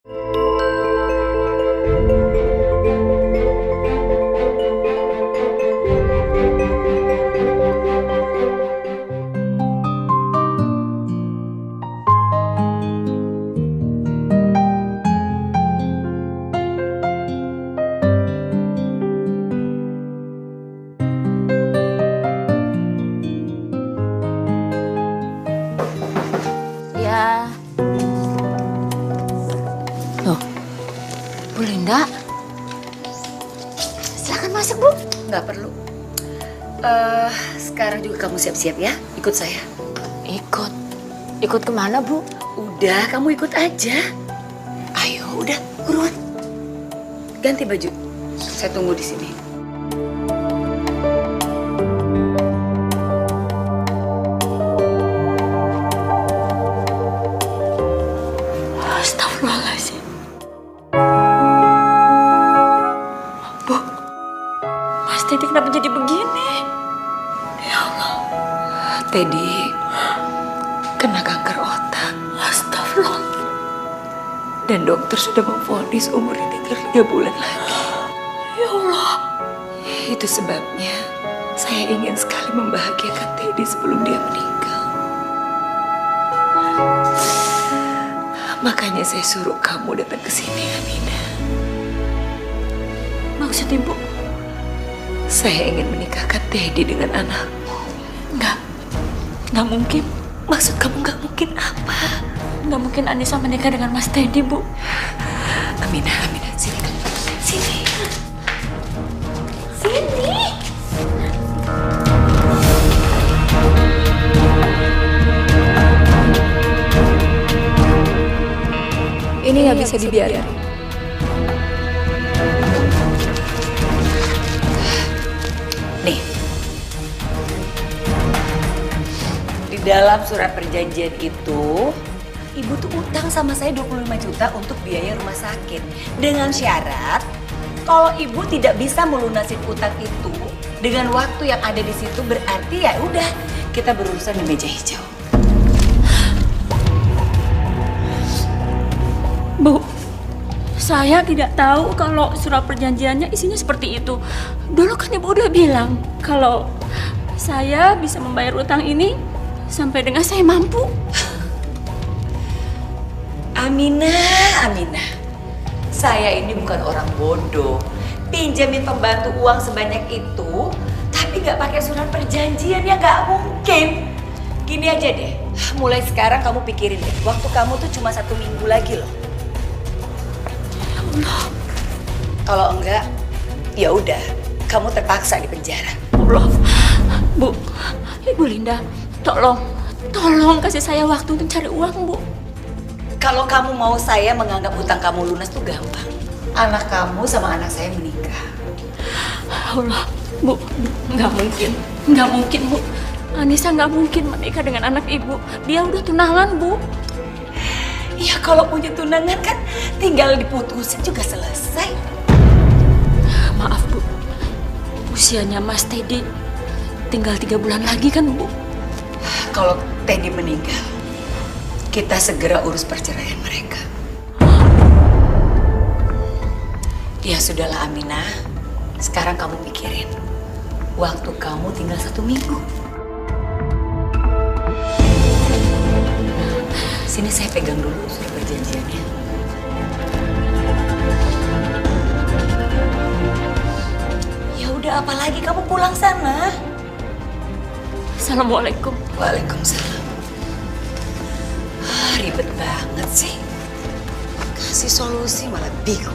Ya. Loh, Bu Linda. Silakan masuk, Bu. Nggak perlu. Sekarang juga kamu siap-siap ya, ikut saya. Ikut? Ikut kemana, Bu? Udah, kamu ikut aja. Ayo, udah, buruan. Ganti baju. Saya tunggu di sini. Astagfirullahaladzim. Bu, Mas Teddy kenapa jadi begini? Ya Allah. Teddy kena kanker otak. Astagfirullah. Dan dokter sudah memvonis umurnya tinggal 3 bulan lagi. Ya Allah. Itu sebabnya saya ingin sekali membahagiakan Teddy sebelum dia meninggal. Makanya saya suruh kamu datang ke sini, Aminah. Maksud Ibu? Saya ingin menikahkan Teddy dengan anakmu. Nggak mungkin. Maksud kamu nggak mungkin apa? Nggak mungkin Anissa menikah dengan Mas Teddy, Bu. Aminah, sini kamu. Sini. Sini. Ini nggak bisa dibiarin. Nih. Di dalam surat perjanjian itu, Ibu tuh utang sama saya 25 juta untuk biaya rumah sakit. Dengan syarat, kalau Ibu tidak bisa melunasin utang itu dengan waktu yang ada di situ, berarti ya udah, kita berurusan di meja hijau. Bu, saya tidak tahu kalau surat perjanjiannya isinya seperti itu. Dulu kan Ibu udah bilang kalau saya bisa membayar utang ini sampai dengan saya mampu. Aminah. Saya ini bukan orang bodoh. Pinjamin pembantu uang sebanyak itu, tapi nggak pakai surat perjanjian, ya nggak mungkin. Gini aja deh, mulai sekarang kamu pikirin deh, waktu kamu tuh cuma 1 minggu lagi loh. Kalau enggak, ya udah, kamu terpaksa di penjara. Allah, Bu, Ibu Linda, tolong kasih saya waktu untuk cari uang, Bu. Kalau kamu mau saya menganggap hutang kamu lunas tuh gampang. Anak kamu sama anak saya menikah. Allah, Bu, nggak mungkin, Bu. Anissa nggak mungkin menikah dengan anak Ibu. Dia udah tunangan, Bu. Ya kalau punya tunangan kan tinggal diputusin juga selesai. Maaf, Bu. Usianya Mas Teddy tinggal 3 bulan lagi kan, Bu? Kalau Teddy meninggal, kita segera urus perceraian mereka. Ya sudahlah Aminah, sekarang kamu pikirin, waktu kamu tinggal 1 minggu. Sini saya pegang dulu surat perjanjiannya. Ya udah, apalagi kamu pulang sana. Assalamualaikum. Waalaikumsalam. Ribet banget sih. Kasih solusi malah bingung.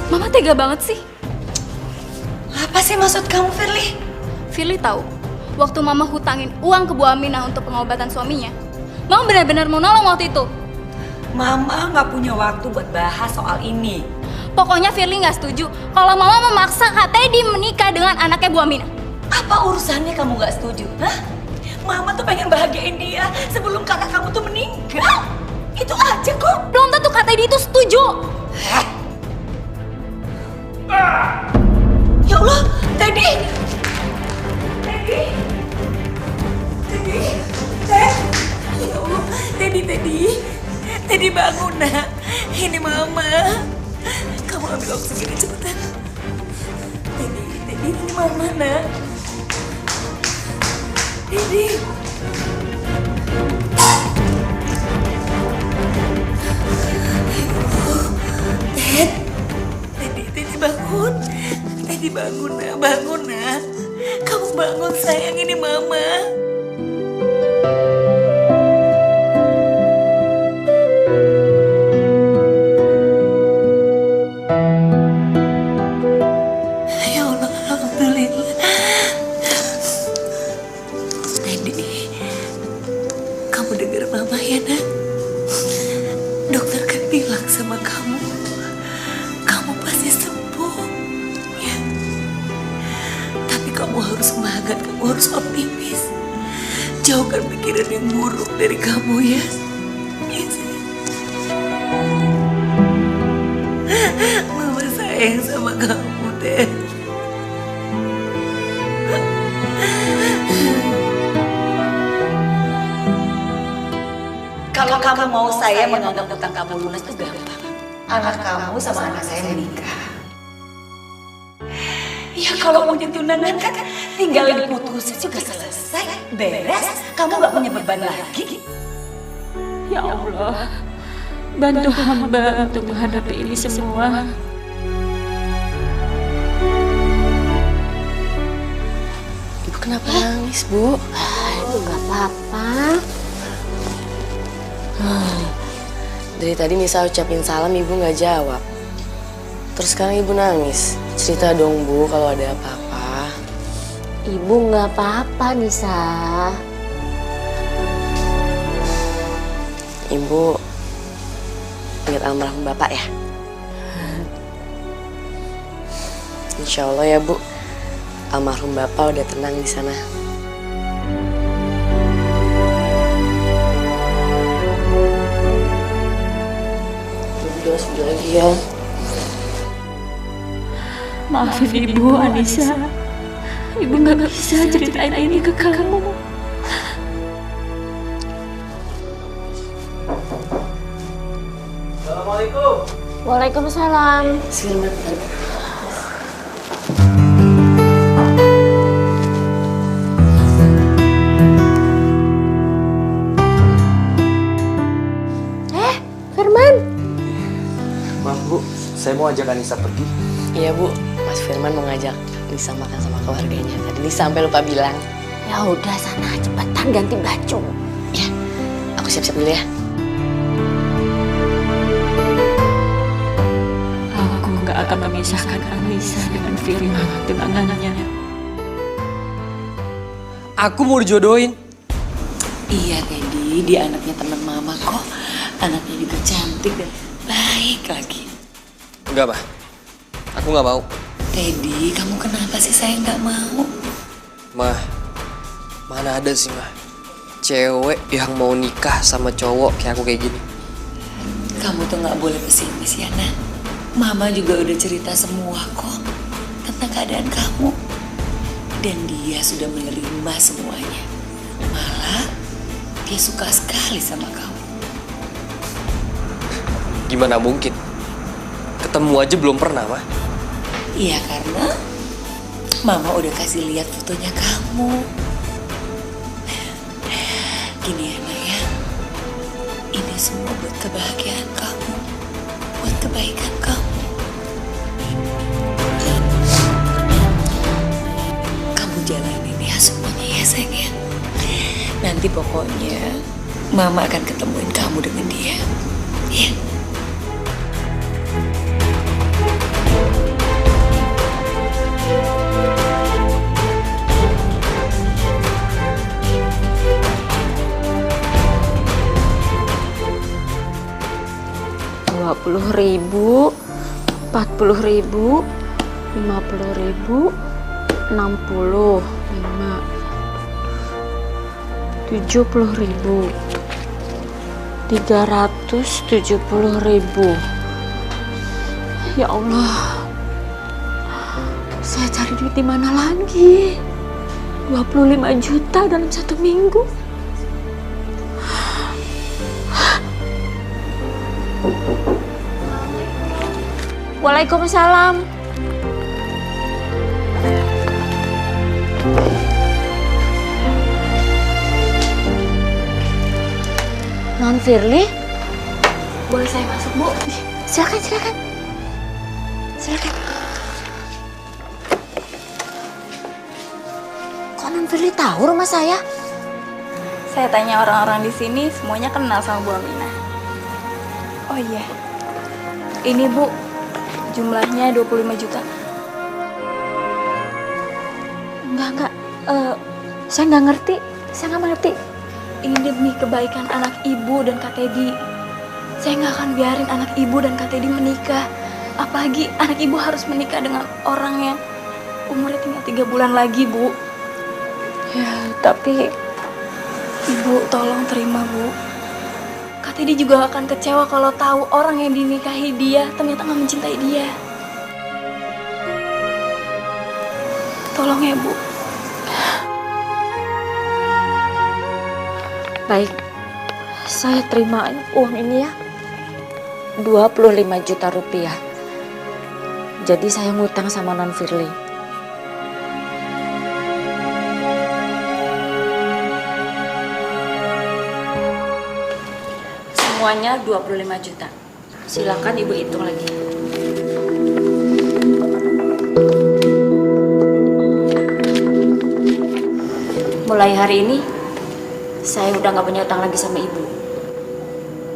Mama tega banget sih. Apa sih maksud kamu, Firly? Firly tahu, waktu Mama hutangin uang ke Bu Aminah untuk pengobatan suaminya, Mama benar-benar mau nolong waktu itu. Mama nggak punya waktu buat bahas soal ini. Pokoknya Firly nggak setuju kalau Mama memaksa Kak Teddy menikah dengan anaknya Bu Aminah. Apa urusannya kamu nggak setuju? Hah? Mama tuh pengen bahagiain dia sebelum kakak kamu tuh meninggal. Itu aja kok. Belum tentu Kak Teddy itu setuju. Hah? Ya Allah, Teddy! Teddy! Ya Allah, Teddy! Teddy bangun nak. Ini mama. Kamu ambil oksigen cepetan. Teddy, ini mama nak. Teddy. Teddy bangun. Teddy bangun nak. Kamu bangun sayang, ini mama. Ya Allah, alhamdulillah. Teddy, kamu dengar mama ya nak? Dokter kan bilang sama kamu pasti sembuh, ya. Tapi kamu harus semangat, kamu harus optimis. Jauhkan pikiran yang buruk dari kamu, ya. Ya, sayang. Mama sayang sama kamu, Teh. Kalau kamu mau saya menganggap utang kamu lunas itu gampang. Anak kamu sama anak saya menikah. Ya kalau mau ditunangan kan tinggal diputusin juga selesai, beres. Kamu gak punya beban lagi. Ya Allah, bantu hamba untuk menghadapi ini semua. Ibu kenapa nangis, Bu? Aduh, gak apa-apa. Dari tadi Nisa ucapin salam, Ibu nggak jawab. Terus sekarang Ibu nangis. Cerita dong, Bu, kalau ada apa-apa. Ibu nggak apa-apa, Nisa. Ibu ingat almarhum Bapak ya? Insya Allah ya, Bu. Almarhum Bapak udah tenang di sana. Sudah lagi ya. Maafin Ibu, Anissa. Ibu nggak bisa ceritain ini ke kamu. Assalamualaikum. Waalaikumsalam. Selamat. Firman. Maaf Bu, saya mau ajak Anissa pergi. Iya, Bu. Mas Firman mau ngajak Nisa makan sama keluarganya. Tadi Nisa sampai lupa bilang. Ya udah sana cepetan ganti baju. Ya, aku siap-siap dulu ya. Aku nggak akan memisahkan Anissa dengan Firman tunangannya. Aku mau dijodohin. Iya Teddy, dia anaknya teman mama kok. Anaknya juga cantik dan baik lagi. Enggak, Mah. Aku nggak mau. Teddy, kamu kenapa sih saya nggak mau? Mah, mana ada sih, Mah, cewek yang mau nikah sama cowok kayak aku kayak gini. Kamu tuh nggak boleh pesimis ya, Nak. Mama juga udah cerita semua kok tentang keadaan kamu. Dan dia sudah menerima semuanya. Malah, dia suka sekali sama kamu. Gimana mungkin? Ketemu aja belum pernah, Mah. Iya, karena Mama udah kasih lihat fotonya kamu. Gini ya, Nak ya. Ini semua buat kebahagiaan kamu. Buat kebaikan kamu. Kamu jalanin ya semuanya ya, sayang ya. Nanti pokoknya Mama akan ketemuin kamu dengan dia. Ya. Rp20.000, Rp40.000, Rp50.000, 60, 5, Rp70.000, Rp370.000. Ya Allah, saya cari duit di mana lagi? 25 juta dalam 1 minggu. Waalaikumsalam. Non Firly, Boleh saya masuk, Bu? silakan, silakan. Silakan. Kok Non Firly tahu rumah saya? Saya tanya orang-orang di sini, semuanya kenal sama Bu Aminah. Oh iya, ini Bu, jumlahnya 25 juta. Enggak. Saya nggak ngerti. Saya nggak mengerti. Ini demi kebaikan anak ibu dan Kak Teddy. Saya nggak akan biarin anak ibu dan Kak Teddy menikah. Apalagi anak ibu harus menikah dengan orang yang umurnya tinggal 3 bulan lagi, Bu. Ya, tapi Ibu, tolong terima, Bu. Kak Teddy juga akan kecewa kalau tahu orang yang dinikahi dia ternyata nggak mencintai dia. Tolong ya, Bu. baik. Saya terima uang ini ya. 25 juta rupiah. Jadi saya ngutang sama Non Firly. Semuanya 25 juta. Silakan Ibu hitung lagi. Mulai hari ini, saya udah nggak punya utang lagi sama Ibu.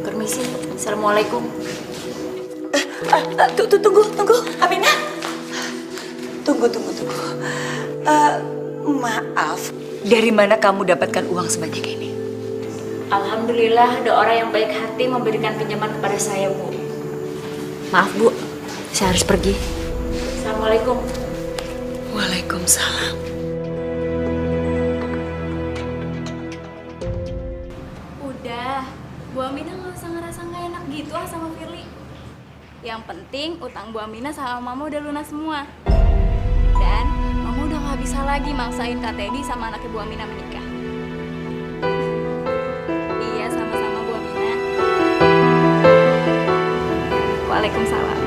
Permisi. Assalamualaikum. Tunggu, Aminah. Tunggu. Maaf, dari mana kamu dapatkan uang sebanyak ini? Alhamdulillah ada orang yang baik hati memberikan pinjaman kepada saya, Bu. Maaf, Bu. Saya harus pergi. Assalamualaikum. Waalaikumsalam. Udah, Bu Aminah nggak usah ngerasa nggak enak gitu sama Firly. Yang penting utang Bu Aminah sama Mama udah lunas semua. Dan Mama udah nggak bisa lagi maksain Kak Teddy sama anaknya Bu Aminah menikah. Iya, sama-sama Bu Aminah. Waalaikumsalam.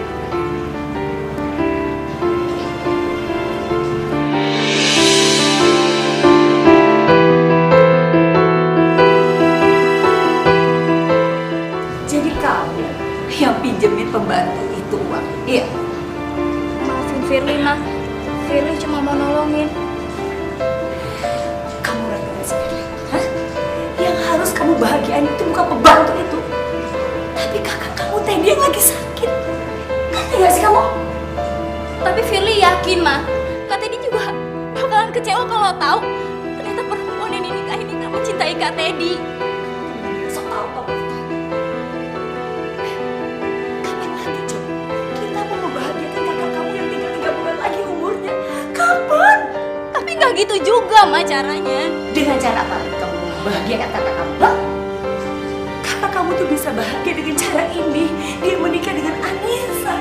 Jadi kamu yang pinjemin pembantu itu uang? Iya. Maafin Firly, Ma. Firly cuma mau nolongin. Kamu ngerti sendiri, hah? Yang harus kamu bahagiain itu bukan pembantu itu, tapi kakak kamu Teddy yang lagi sakit. Ngerti gak sih kamu? Tapi Firly yakin, Ma. Kak Teddy juga bakalan kecewa kalau tahu ternyata perempuan yang dinikahin ini gak mencintai Kak Teddy. Sok tahu kamu. Kapan lagi coba kita mau membahagiakan kakak kamu yang tinggal 3 bulan lagi umurnya? Kapan? Tapi nggak gitu juga, Ma, caranya. Dengan cara apa lagi kamu mau membahagiakan kakak kamu? Hah? Kakak kamu tuh bisa bahagia dengan cara ini. Dia menikah dengan Anissa.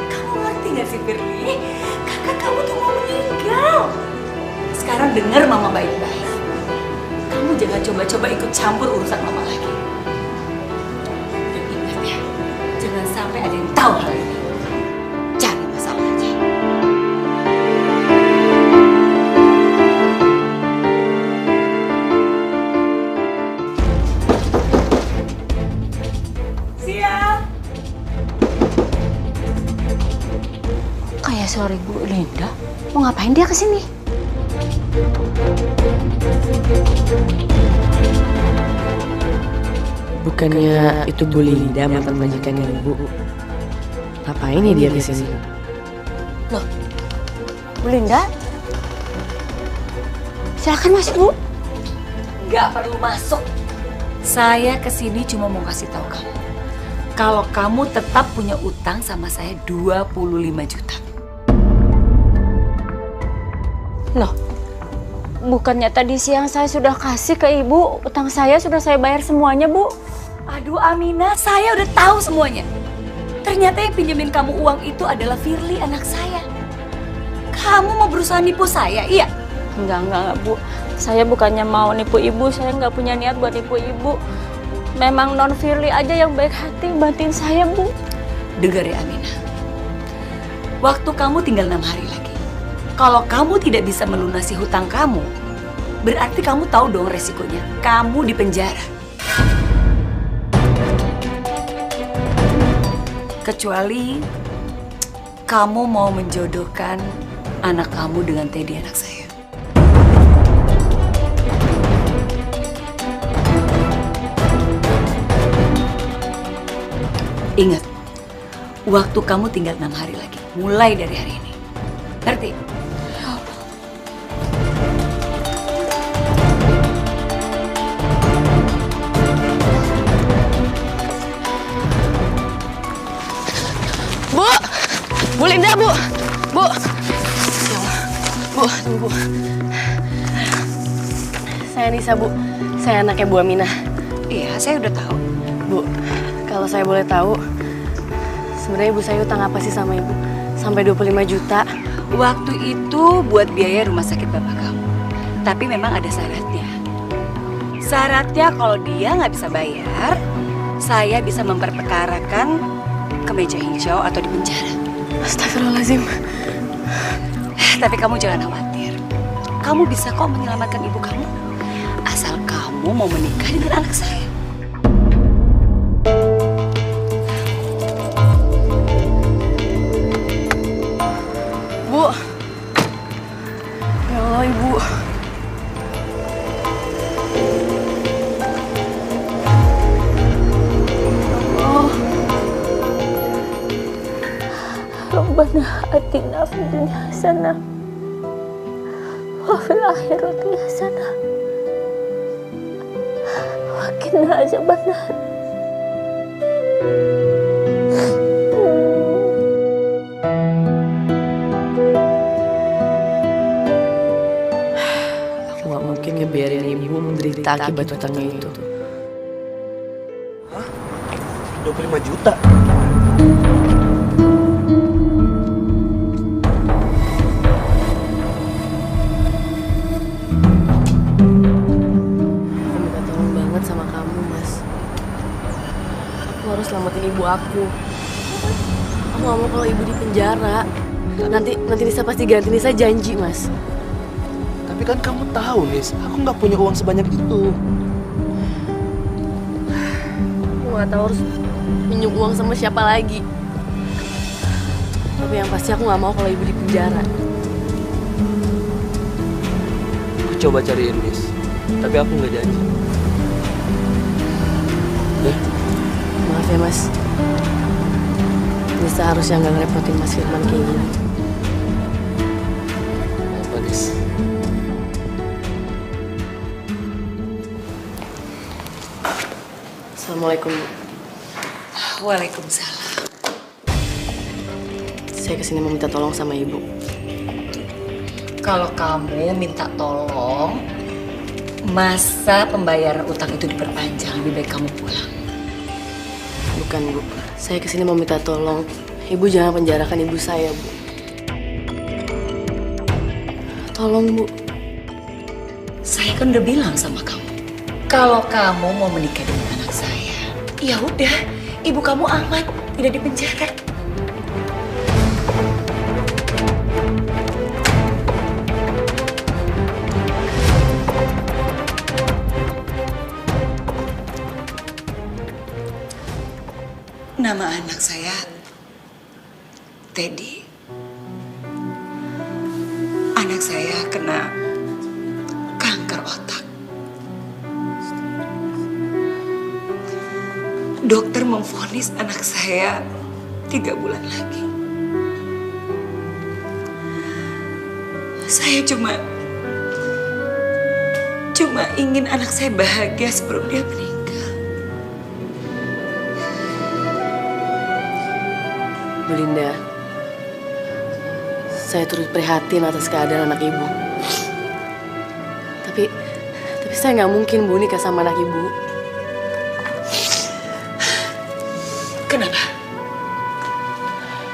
Kamu ngerti gak sih, Firly? Kakak kamu tuh mau meninggal. Sekarang dengar mama baik-baik. Kamu jangan coba-coba ikut campur urusan mama lagi. Dan ingat ya, jangan sampai ada yang tahu hal ini. Cari masalah aja. Siap. Kayak sore Bu Linda. Mau ngapain dia kesini? Bukannya itu Bu Linda mantan majikannya Ibu? Ngapain ya dia di sini? Loh, Bu Linda? Silakan masuk, Bu. Nggak perlu masuk. Saya kesini cuma mau kasih tahu kamu. Kalau kamu tetap punya utang sama saya 25 juta. Loh, bukannya tadi siang saya sudah kasih ke Ibu, utang saya sudah saya bayar semuanya, Bu. Aduh Aminah, saya udah tahu semuanya. Ternyata yang pinjemin kamu uang itu adalah Firly, anak saya. Kamu mau berusaha nipu saya, iya? Enggak, Bu. Saya bukannya mau nipu Ibu, saya nggak punya niat buat nipu Ibu. Memang Non Firly aja yang baik hati bantuin saya, Bu. Dengar ya Aminah, waktu kamu tinggal 6 hari lagi. Kalau kamu tidak bisa melunasi hutang kamu, berarti kamu tahu dong resikonya. Kamu di penjara. Kecuali kamu mau menjodohkan anak kamu dengan Teddy, anak saya. Ingat, waktu kamu tinggal 6 hari lagi, mulai dari hari ini. Ngerti? Bu Linda, Bu. Bu. Ya Allah. Bu, tunggu, Bu. Saya Nisa, Bu. Saya anaknya Bu Aminah. Iya, saya udah tahu. Bu, kalau saya boleh tahu, sebenarnya ibu saya utang apa sih sama ibu? Sampai 25 juta. Waktu itu buat biaya rumah sakit bapak kamu. Tapi memang ada syaratnya. Syaratnya kalau dia nggak bisa bayar, saya bisa memperkarakan ke meja hijau atau di penjara. Astagfirullahaladzim. Tapi kamu jangan khawatir. Kamu bisa kok menyelamatkan ibu kamu. Asal kamu mau menikah dengan anak saya. Bu. Ya Allah, Ibu. Rabbana atina fid dunya hasanah wa fil akhirati hasanah wa qina azabannar. Aku gak mungkin ngebiarin ibu menderita akibat utangnya itu. 25 juta? Selamatin ibu aku. Aku gak mau kalau ibu di penjara. Nanti Nisa pasti ganti. Nisa janji, Mas. Tapi kan kamu tahu, Nis, aku nggak punya uang sebanyak itu. Aku nggak tahu harus minjem uang sama siapa lagi. Tapi yang pasti aku nggak mau kalau ibu di penjara. Aku coba cariin, Nis. Tapi aku nggak janji. Ya. Maaf ya, Mas. Nisa harusnya nggak ngerepotin Mas Firman kayak gini. Apa, Nis? Assalamualaikum. Waalaikumsalam. Saya kesini mau minta tolong sama ibu. Kalau kamu minta tolong, masa pembayaran utang itu diperpanjang, lebih baik kamu pulang. Bukan, Bu. Saya kesini mau minta tolong. Ibu jangan penjarakan ibu saya, Bu. Tolong, Bu. Saya kan udah bilang sama kamu, kalau kamu mau menikah dengan anak saya, ya udah, ibu kamu aman, tidak di penjara. Nama anak saya Teddy. Anak saya kena kanker otak. Dokter memvonis anak saya 3 bulan lagi. Saya cuma ingin anak saya bahagia sebelum dia meninggal. Bu Linda, saya turut prihatin atas keadaan anak ibu. Tapi saya nggak mungkin, Bu, nikah sama anak ibu. Kenapa?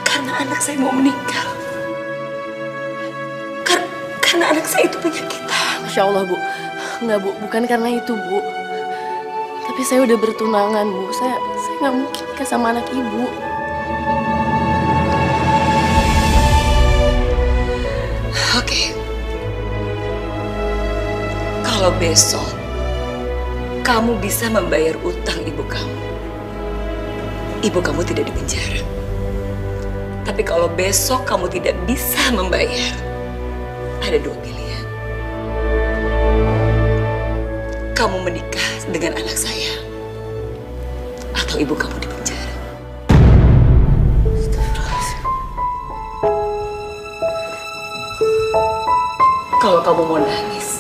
Karena anak saya mau meninggal. Karena anak saya itu penyakitan. Masya Allah, Bu. Nggak, Bu. Bukan karena itu, Bu. Tapi saya udah bertunangan, Bu. Saya nggak mungkin nikah sama anak ibu. Oke. Kalau besok kamu bisa membayar utang ibu kamu tidak dipenjara. Tapi kalau besok kamu tidak bisa membayar, ada dua pilihan. Kamu menikah dengan anak saya, atau ibu kamu dipenjara. Kalau kamu mau nangis,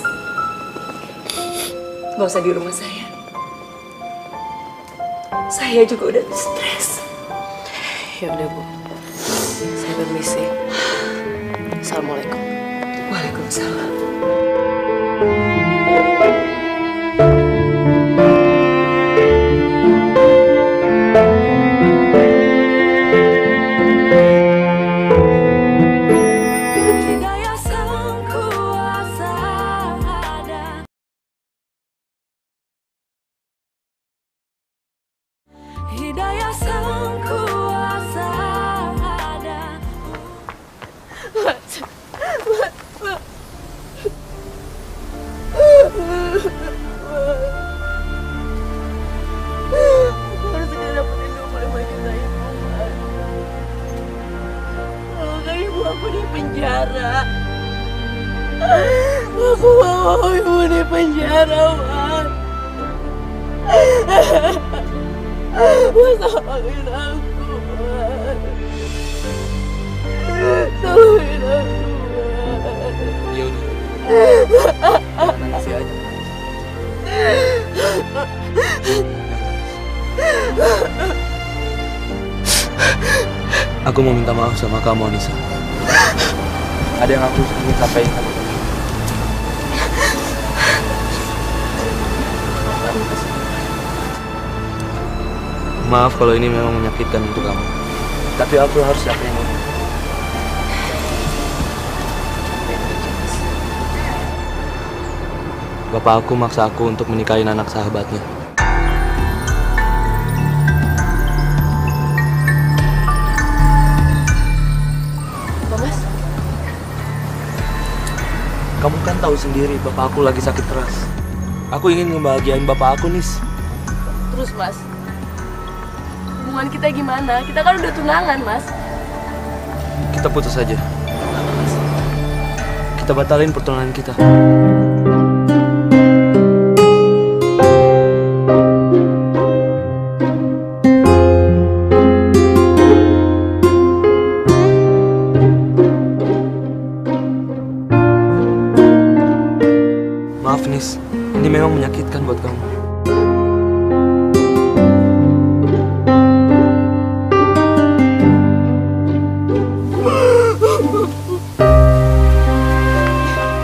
nggak usah di rumah saya. Saya juga udah stres. Ya udah Bu, saya permisi. Assalamualaikum. Waalaikumsalam. Hidayah sang kuasa ada. Harus segera dapetin 25 juta itu, Mas. Kalau nggak ibu aku di penjara. Aku mau ibu di penjara, Mas. Mas, tolongin aku, Mas. Tolongin aku, Mas. Ya udah. Isi aja. Aku mau minta maaf sama kamu, Anissa. Ada yang aku ingin sampaikan sama kamu. Maaf kalau ini memang menyakitkan untuk kamu. Tapi aku harus yakin ini. Bapak aku maksa aku untuk menikahin anak sahabatnya. Mas, Kamu kan tahu sendiri bapak aku lagi sakit keras. Aku ingin ngebahagiain bapak aku, Nis. terus Mas, hubungan kita gimana? Kita kan udah tunangan, Mas. Kita putus aja. Kita batalin pertunangan kita. Maaf, Nis. Ini memang menyakitkan buat kamu.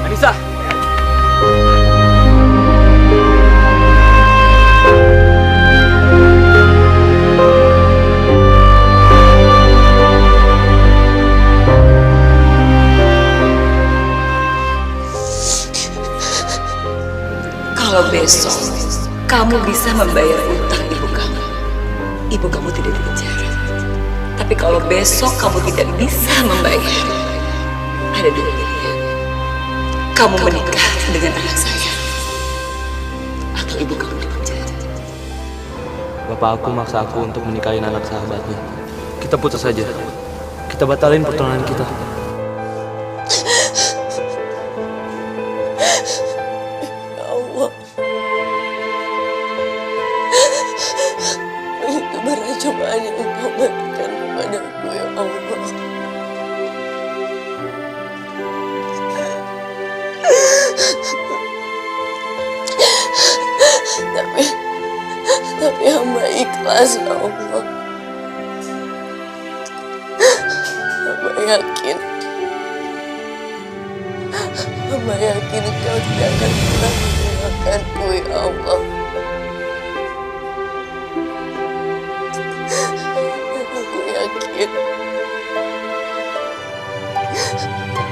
Anissa! Kalau besok kamu bisa membayar utang ibu kamu tidak dipenjara. Tapi kalau besok kamu tidak bisa membayar, ada dua pilihan. Kamu menikah dengan anak saya, atau ibu kamu dipenjara. Bapak aku maksa aku untuk menikahin anak sahabatnya. Kita putus saja. Kita batalin pertunangan kita. Ya Allah, itu berat cobaan yang Engkau berikan kepadaku, ya Allah. Tapi hamba ikhlas, ya Allah. Hamba yakin Engkau tidak akan pernah meninggalkanku, ya Allah. Aku yakin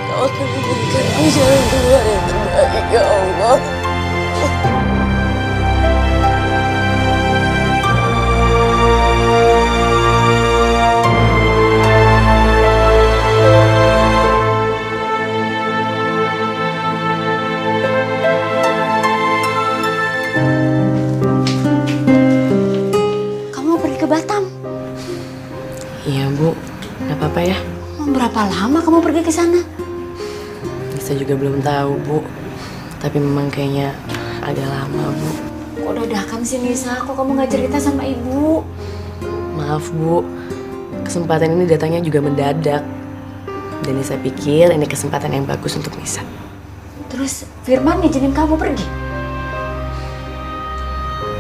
Kau akan memberikan aku jalan keluar yang terbaik, ya Allah. Berapa lama kamu pergi ke sana? Saya juga belum tahu, Bu. Tapi memang kayaknya agak lama, Bu. Kok dadakan sih Nisa? Kok kamu nggak cerita sama ibu? Maaf, Bu. Kesempatan ini datangnya juga mendadak. Dan Nisa pikir ini kesempatan yang bagus untuk Nisa. Terus Firman ngizinin kamu pergi?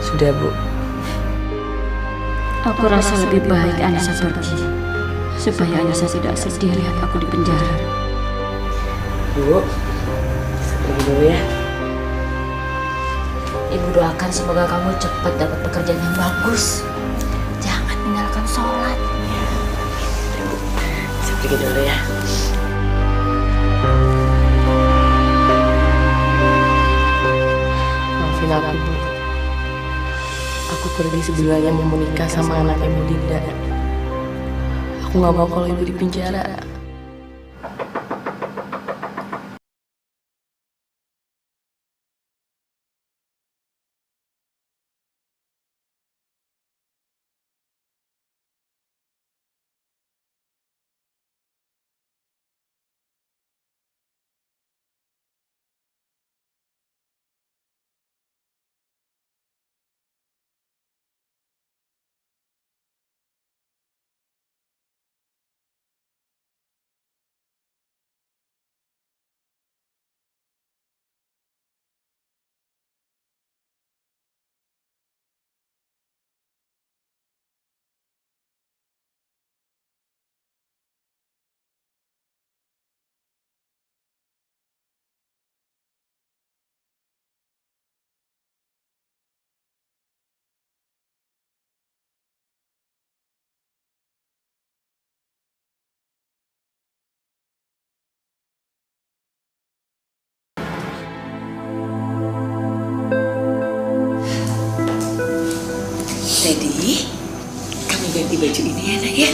Sudah, Bu. Aku rasa lebih baik Anissa pergi. Supaya Anissa tidak sedih lihat aku di penjara. Bu, pergi dulu ya. Ibu doakan semoga kamu cepat dapat pekerjaan yang bagus. Jangan tinggalkan sholat. Saya pergi dulu ya. Maafin aku, Bu. Aku pergi sebelumnya mau menikah sama anaknya Bu Dinda. Aku gak mau kalau ibu di penjara. Teddy, kamu ganti baju ini ya nak ya.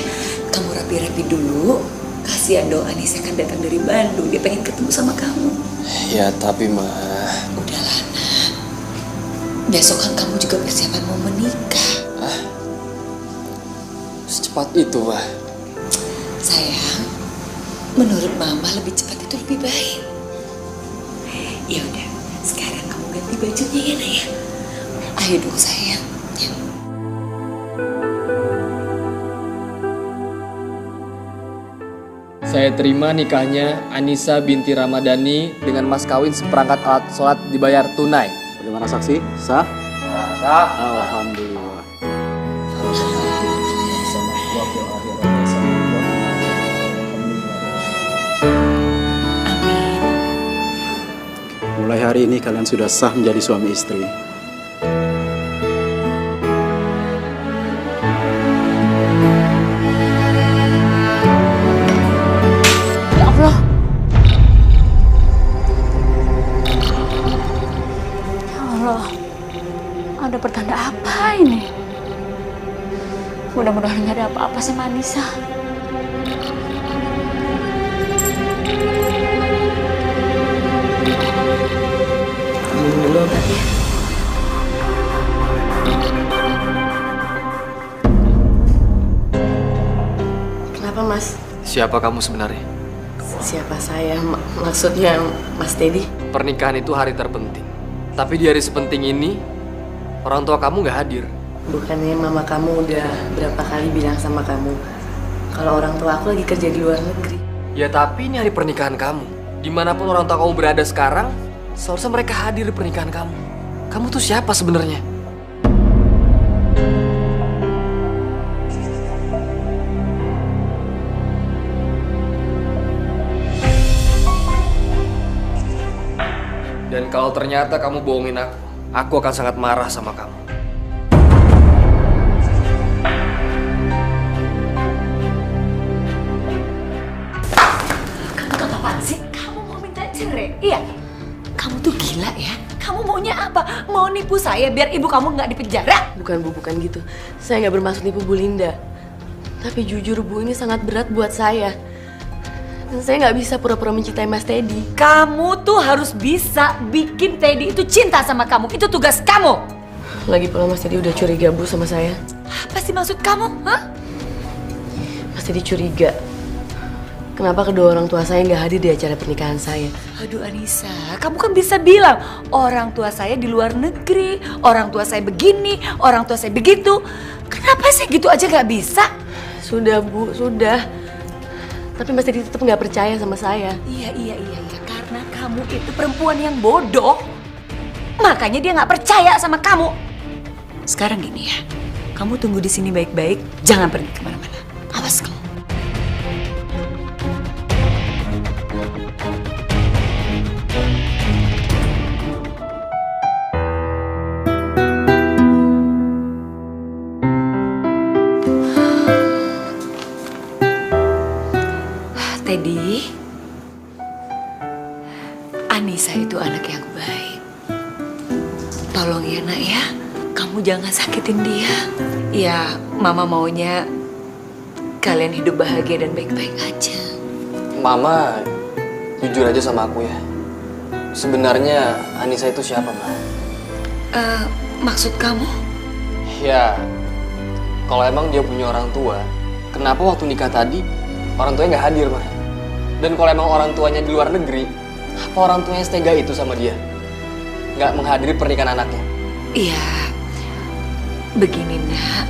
Kamu rapi-rapi dulu. Kasihan dong Anissa kan datang dari Bandung. Dia pengen ketemu sama kamu. Ya tapi Ma. Udahlah nak. Besok kan kamu juga persiapan mau menikah. Secepat itu, Ma. Sayang, menurut Mama lebih cepat itu lebih baik. Ya udah, sekarang kamu ganti bajunya ya nak ya. Ayo dong sayang. Ya. Saya terima nikahnya Anissa binti Ramadhani dengan mas kawin seperangkat alat sholat dibayar tunai. Bagaimana saksi? Sah? Sah. Alhamdulillah. Mulai hari ini kalian sudah sah menjadi suami istri. Ada pertanda apa ini? Mudah-mudahan nggak ada apa-apa sama Anissa. Minum dulu obatnya. Kenapa, Mas? Siapa kamu sebenarnya? Siapa saya? Maksudnya Mas Teddy? Pernikahan itu hari terpenting. Tapi di hari sepenting ini, orang tua kamu gak hadir. Bukannya mama kamu udah berapa kali bilang sama kamu kalau orang tua aku lagi kerja di luar negeri? Ya tapi ini hari pernikahan kamu. Dimanapun orang tua kamu berada sekarang, seharusnya mereka hadir di pernikahan kamu. Kamu tuh siapa sebenarnya? Dan kalau ternyata kamu bohongin aku akan sangat marah sama kamu. Kamu apaan sih? Kamu mau minta cerai? Iya. Kamu tuh gila ya? Kamu maunya apa? Mau nipu saya biar ibu kamu nggak dipenjara? Bukan Bu, bukan gitu. Saya nggak bermaksud nipu Bu Linda. Tapi jujur Bu, ini sangat berat buat saya. Dan saya nggak bisa pura-pura mencintai Mas Teddy. Kamu tuh harus bisa bikin Teddy itu cinta sama kamu. Itu tugas kamu. Lagi pula Mas Teddy udah curiga Bu sama saya. Apa sih maksud kamu? Hah? Mas Teddy curiga Kenapa kedua orang tua saya nggak hadir di acara pernikahan saya? Aduh Anissa, kamu kan bisa bilang orang tua saya di luar negeri, orang tua saya begini, orang tua saya begitu. Kenapa sih gitu aja nggak bisa? Sudah Bu, sudah. Tapi Mas Teddy tetap nggak percaya sama saya. Iya. Karena kamu itu perempuan yang bodoh. Makanya dia nggak percaya sama kamu. Sekarang gini ya, kamu tunggu di sini baik-baik, jangan pergi kemana-mana. Awas kamu. Teddy, Anissa itu anak yang baik. Tolong ya nak ya, kamu jangan sakitin dia. Ya, mama maunya kalian hidup bahagia dan baik-baik aja. Mama, jujur aja sama aku ya. Sebenarnya Anissa itu siapa, Ma? Maksud kamu? Ya, kalau emang dia punya orang tua, kenapa waktu nikah tadi orang tuanya nggak hadir, Ma? Dan kalau emang orang tuanya di luar negeri, apa orang tuanya setega itu sama dia? Nggak menghadiri pernikahan anaknya? Iya, begini nak.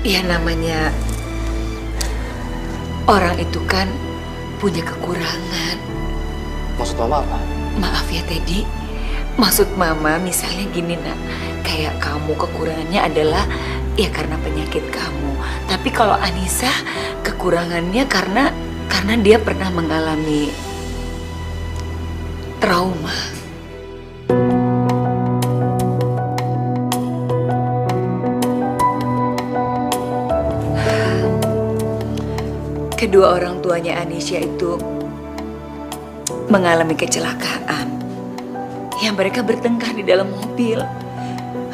Ya namanya orang itu kan punya kekurangan. Maksud Mama apa? Maaf ya Teddy, maksud Mama misalnya gini nak. Kayak kamu kekurangannya adalah ya karena penyakit kamu. Tapi kalau Anissa kekurangannya karena dia pernah mengalami trauma. Kedua orang tuanya Anisha itu mengalami kecelakaan. Ya mereka bertengkar di dalam mobil.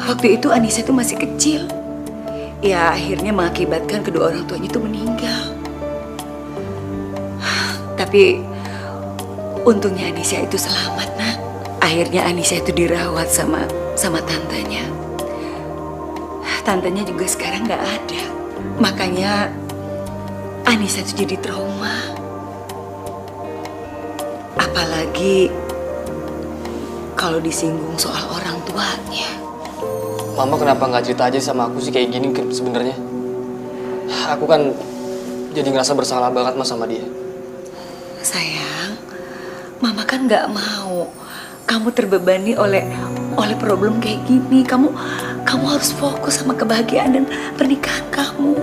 Waktu itu Anissa itu masih kecil. Ya akhirnya mengakibatkan kedua orang tuanya itu meninggal. Tapi untungnya Anissa itu selamat nak. Akhirnya Anissa itu dirawat sama tantenya. Tantenya juga sekarang nggak ada. Makanya Anissa itu jadi trauma. Apalagi kalau disinggung soal orang tuanya. Mama kenapa nggak cerita aja sama aku sih kayak gini sebenarnya? Aku kan jadi ngerasa bersalah banget Mas sama dia. Sayang, Mama kan nggak mau kamu terbebani oleh problem kayak gini. Kamu harus fokus sama kebahagiaan dan pernikahan kamu.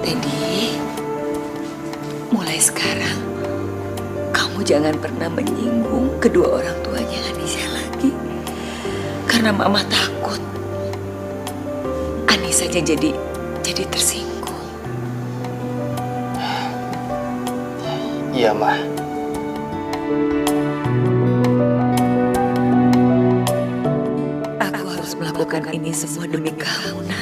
Teddy, mulai sekarang kamu jangan pernah menyinggung kedua orang tuanya Anissa lagi. Karena Mama takut Anissa aja jadi tersinggung. Iya, Ma. Aku harus melakukan ini semua demi kamu, nak.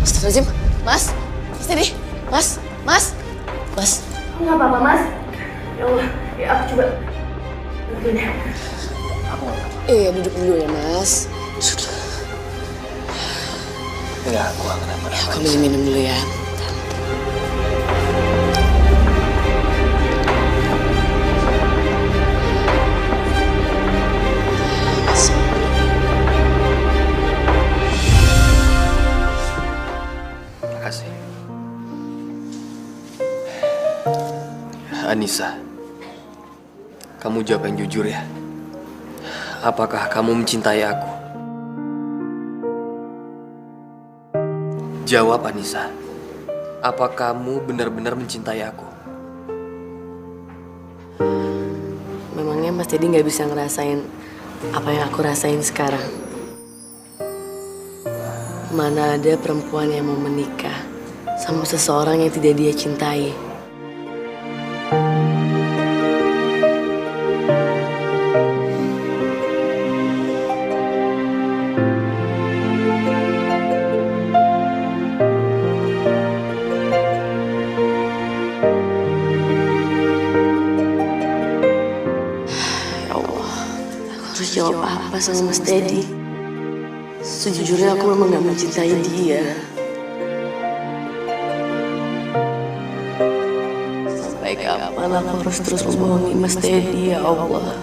Astagfirullahaladzim, Mas, Teddy, Mas. Nggak apa-apa, Mas. Ya Allah, ya aku coba bantuin ya. Iya, duduk dulu ya, Mas. Enggak, aku nggak kenapa-napa. Kamu minum dulu ya. Makasih. Anissa, kamu jawab yang jujur ya. Apakah kamu mencintai aku? Jawab Anissa. Apa kamu benar-benar mencintai aku? Memangnya Mas Teddy nggak bisa ngerasain apa yang aku rasain sekarang? Mana ada perempuan yang mau menikah sama seseorang yang tidak dia cintai? harus jawab apa sama Mas Teddy. Sejujurnya aku memang gak mencintai dia. Sampai kapan aku harus terus membohongi Mas Teddy, ya Allah.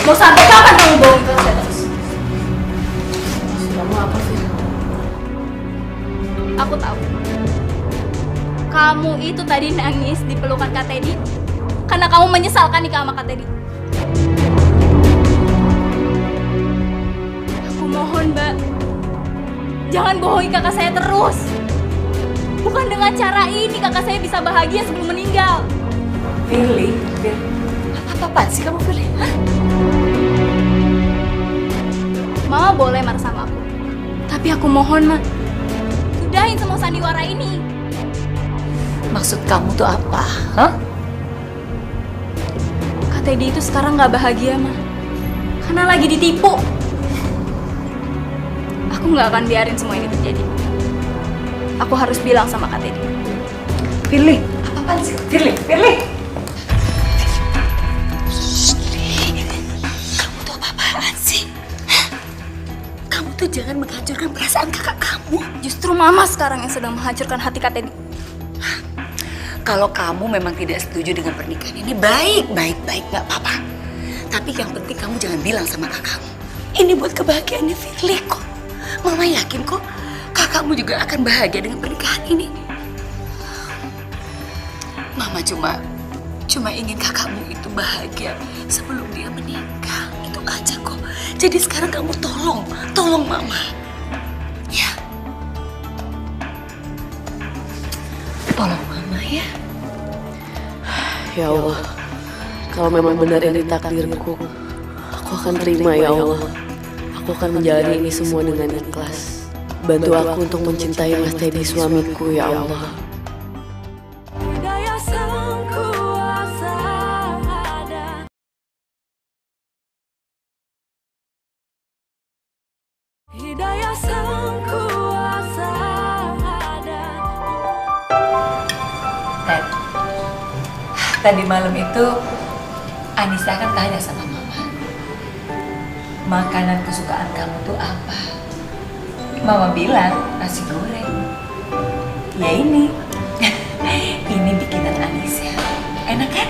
Mau sampai kapan kamu bohong terus ya terus? Kamu apa sih? Aku tahu. Kamu itu tadi nangis di pelukan Kak Teddy karena kamu menyesalkan nikah sama Kak Teddy. Aku mohon, Mbak. Jangan bohongi kakak saya terus. Bukan dengan cara ini kakak saya bisa bahagia sebelum meninggal. Firly, apa-apaan sih kamu, Firly? Hah? Mama boleh marah sama aku. Tapi aku mohon, Ma. Sudahin semua sandiwara ini. Maksud kamu tuh apa? Hah? Kak Teddy itu sekarang gak bahagia, Ma. Karena lagi ditipu. Aku gak akan biarin semua ini terjadi. Aku harus bilang sama Kak Teddy. Firly, apa-apaan sih? Firly. Kamu tuh apa-apaan sih? Kamu tuh jangan menghancurkan perasaan kakak kamu. Justru Mama sekarang yang sedang menghancurkan hati Kak Teddy. Kalau kamu memang tidak setuju dengan pernikahan ini, baik, gak apa-apa. Tapi yang penting kamu jangan bilang sama kakakmu. Ini buat kebahagiaannya Firly kok. Mama yakin kok kakakmu juga akan bahagia dengan pernikahan ini. Mama cuma ingin kakakmu itu bahagia sebelum dia meninggal. Itu aja kok. Jadi sekarang kamu tolong Mama. Ya. Tolong Mama ya. Ya Allah, kalau memang benar ini takdirku, aku akan terima ya Allah. Aku akan menjalani ini semua dengan ikhlas. Bantu aku untuk mencintai Mas Teddy suamiku ya Allah. Tadi malam itu Anissa kan tanya sama Mama, makanan kesukaan kamu tuh apa? Mama bilang nasi goreng. Ya ini, ini bikinan Anissa. Enak kan?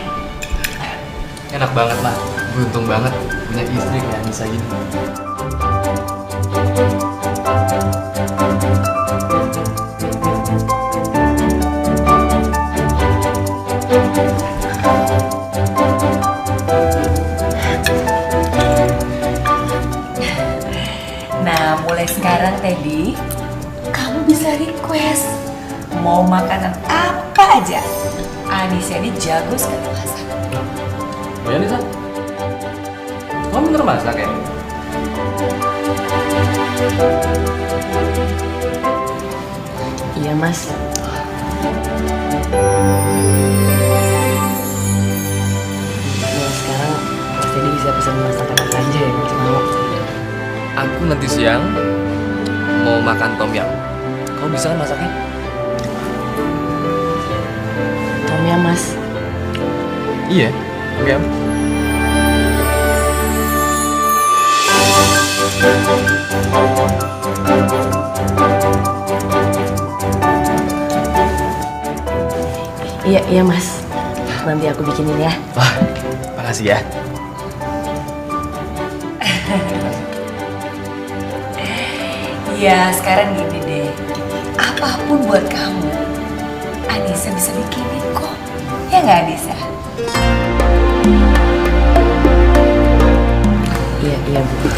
Enak banget lah, beruntung banget punya istri kayak Anissa gini. Nah, mulai sekarang Teddy, kamu bisa request mau makanan apa aja. Anissa ini jago sekali masak. Oh ya Nisa? Kamu bener masak ya? Iya Mas. Nah, sekarang Mas Teddy bisa pesan masakan apa aja yang Mas mau. Aku nanti siang mau makan tom yum. Kamu bisa kan masaknya? Tom yum Mas. Iya, tom yum. Iya Mas. Nanti aku bikinin ya. Wah, makasih ya. Ya, sekarang gini deh. Apapun buat kamu, Anissa bisa bikinin kok. Ya nggak Anissa? Iya Bu.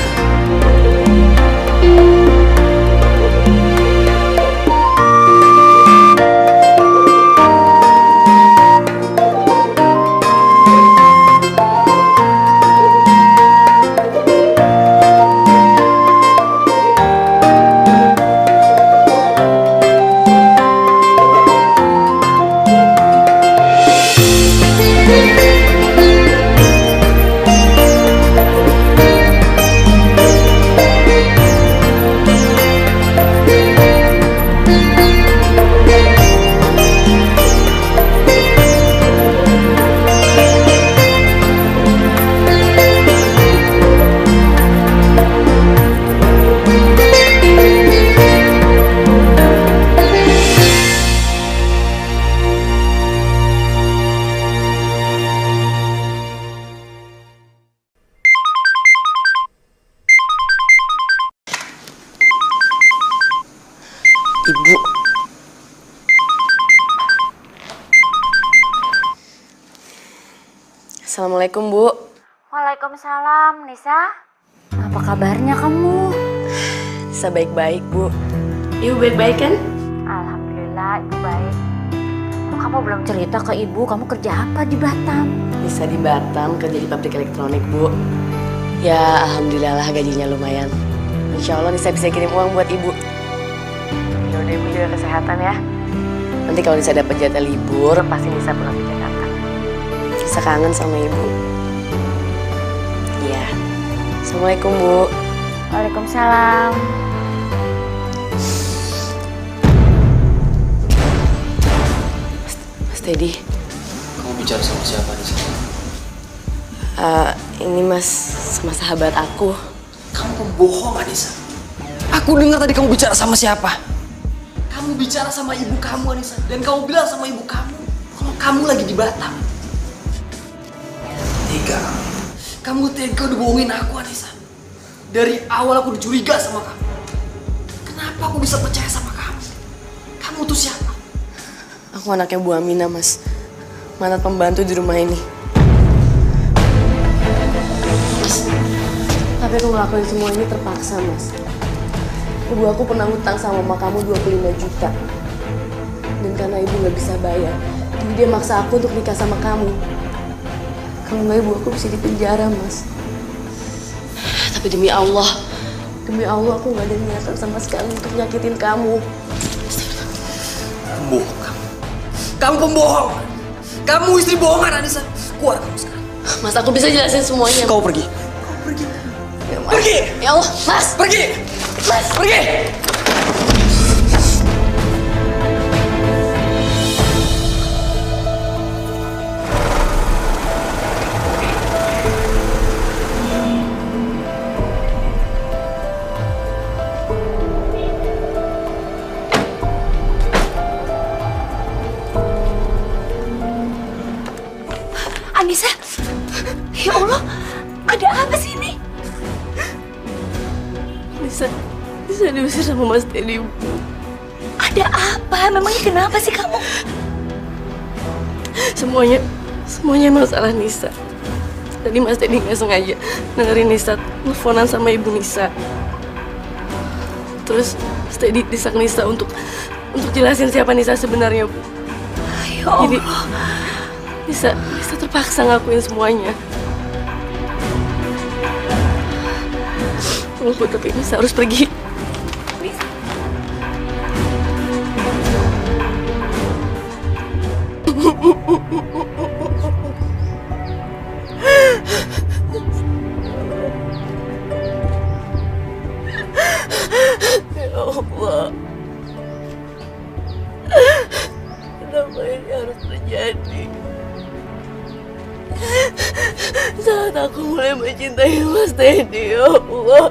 Ibu. Assalamualaikum, Bu. Waalaikumsalam, Nisa. Apa kabarnya kamu? Nisa baik-baik, Bu. Ibu baik-baik kan? Alhamdulillah, Ibu baik. Kok kamu belum cerita ke Ibu, kamu kerja apa di Batam? Nisa di Batam kerja di pabrik elektronik, Bu. Ya, alhamdulillah lah gajinya lumayan. Insya Allah Nisa bisa kirim uang buat Ibu. Yaudah, Ibu jaga kesehatan ya. Nanti kalau Nisa dapat jatah libur, pasti Nisa pulang ke Jakarta. Nisa kangen sama Ibu. Iya. Assalamualaikum, Bu. Waalaikumsalam. Mas Teddy. Kamu bicara sama siapa di sini? Ini Mas sama sahabat aku. Kamu pembohong, Anissa. Aku dengar tadi kamu bicara sama siapa? Kamu bicara sama ibu kamu, Anissa. Dan kamu bilang sama ibu kamu kalau kamu lagi di Batam. Tega. Kamu tega udah bohongin aku, Anissa. Dari awal aku udah curiga sama kamu. Kenapa aku bisa percaya sama kamu? Kamu tuh siapa? Aku anaknya Bu Aminah, Mas. Mantan pembantu di rumah ini. Tapi aku ngelakuin semua ini terpaksa, Mas. Ibu aku pernah hutang sama mama kamu 25 juta. Dan karena ibu gak bisa bayar, jadi dia maksa aku untuk nikah sama kamu. Kalau nggak ibu aku bisa dipenjara, Mas. Tapi demi Allah aku gak ada niatan sama sekali untuk nyakitin kamu. Pembohong kamu. Kamu pembohong. Kamu istri bohongan, Anissa. Keluar kamu sekarang. Mas, aku bisa jelasin semuanya. Kau pergi. Pergi! Ya Allah, Mas! Pergi! Mas! Pergi! Anissa, ya Allah, ada apa sih ini? Bisa diusir sama Mas Teddy, Bu. Ada apa? Memangnya kenapa sih kamu? Semuanya masalah Nisa. Tadi Mas Teddy nggak sengaja dengerin Nisa teleponan sama Ibu Nisa. Terus Mas Teddy desak Nisa untuk jelasin siapa Nisa sebenarnya, Bu. Ya Allah. Jadi Nisa terpaksa ngakuin semuanya. Bu, tapi Nisa harus pergi. Ya Allah, kenapa ini harus terjadi? Saat aku mulai mencintai Mas Teddy, ya Allah.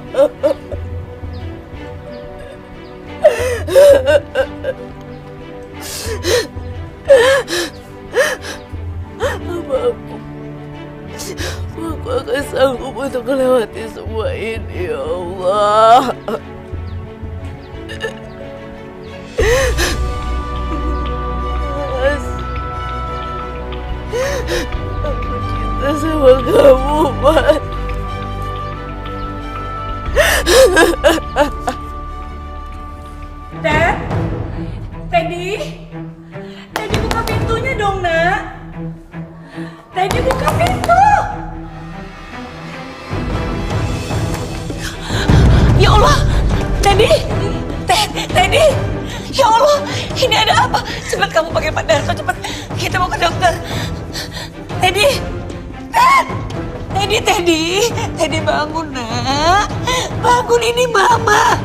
Apa aku akan sanggup untuk melewati semua ini, ya Allah. Mas, aku cinta sama kamu, Mas. Teddy buka pintunya dong, Nak. Teddy buka pintu. Ya Allah, Teddy, ya Allah, ini ada apa? Cepat kamu pakai Pak Darto, cepat kita mau ke dokter. Teddy bangun, Nak. Bangun, ini Mama.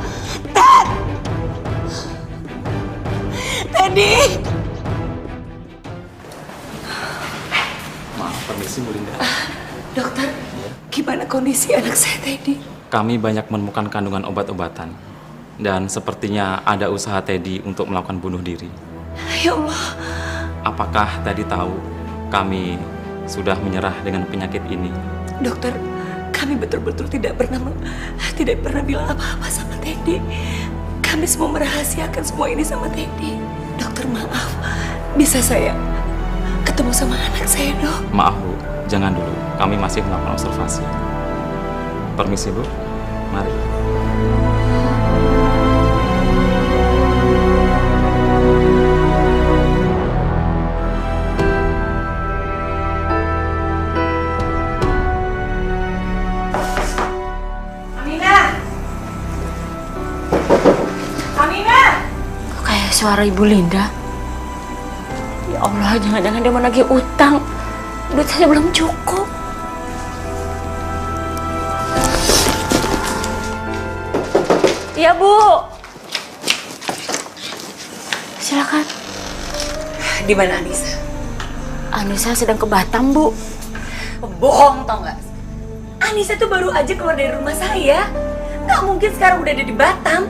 Teddy. Maaf, permisi Bu Linda. Dokter, gimana kondisi anak saya Teddy? Kami banyak menemukan kandungan obat-obatan. Dan sepertinya ada usaha Teddy untuk melakukan bunuh diri. Ya Allah. Apakah Teddy tahu kami sudah menyerah dengan penyakit ini? Dokter, kami betul-betul tidak pernah bilang apa-apa sama Teddy. Kamis mau merahasiakan semua ini sama Teddy. Dokter maaf, bisa saya ketemu sama anak saya, Dok? Maaf Bu, jangan dulu. Kami masih melakukan observasi. Permisi Bu, mari. Suara Ibu Linda. Ya Allah, jangan-jangan dia mau nagih utang. Duit saya belum cukup. Iya, Bu. Silakan. Di mana Anissa? Anissa sedang ke Batam, Bu. Bohong, tau nggak? Anissa tuh baru aja keluar dari rumah saya. Nggak mungkin sekarang udah ada di Batam.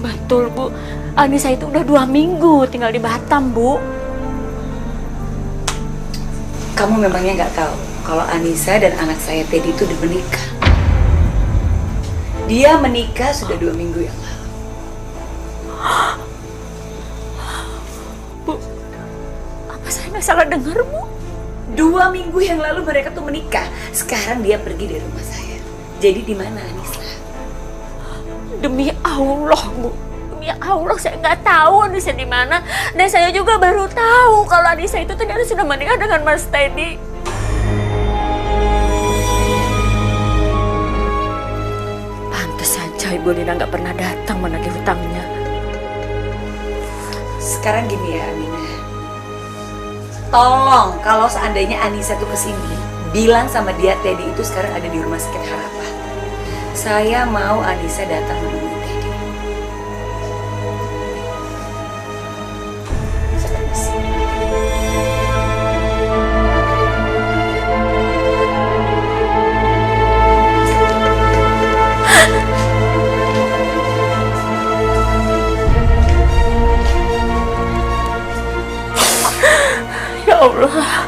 Betul, Bu. Anissa itu udah 2 minggu tinggal di Batam, Bu. Kamu memangnya nggak tahu kalau Anissa dan anak saya Teddy itu udah menikah. Dia menikah sudah 2 minggu yang lalu. Bu, apa saya nggak salah dengar, Bu? 2 minggu yang lalu mereka tuh menikah. Sekarang dia pergi dari rumah saya. Jadi di mana Anissa? Demi Allah, Bu. Ya Allah, saya nggak tahu Anissa di mana, dan saya juga baru tahu kalau Anissa itu ternyata sudah menikah dengan Mas Teddy. Pantes saja Ibu Lina nggak pernah datang menagih hutangnya. Sekarang gini ya, Aminah. Tolong kalau seandainya Anissa tuh kesini, bilang sama dia Teddy itu sekarang ada di Rumah Sakit Harapan. Saya mau Anissa datang menemui Teddy. Ya Allah,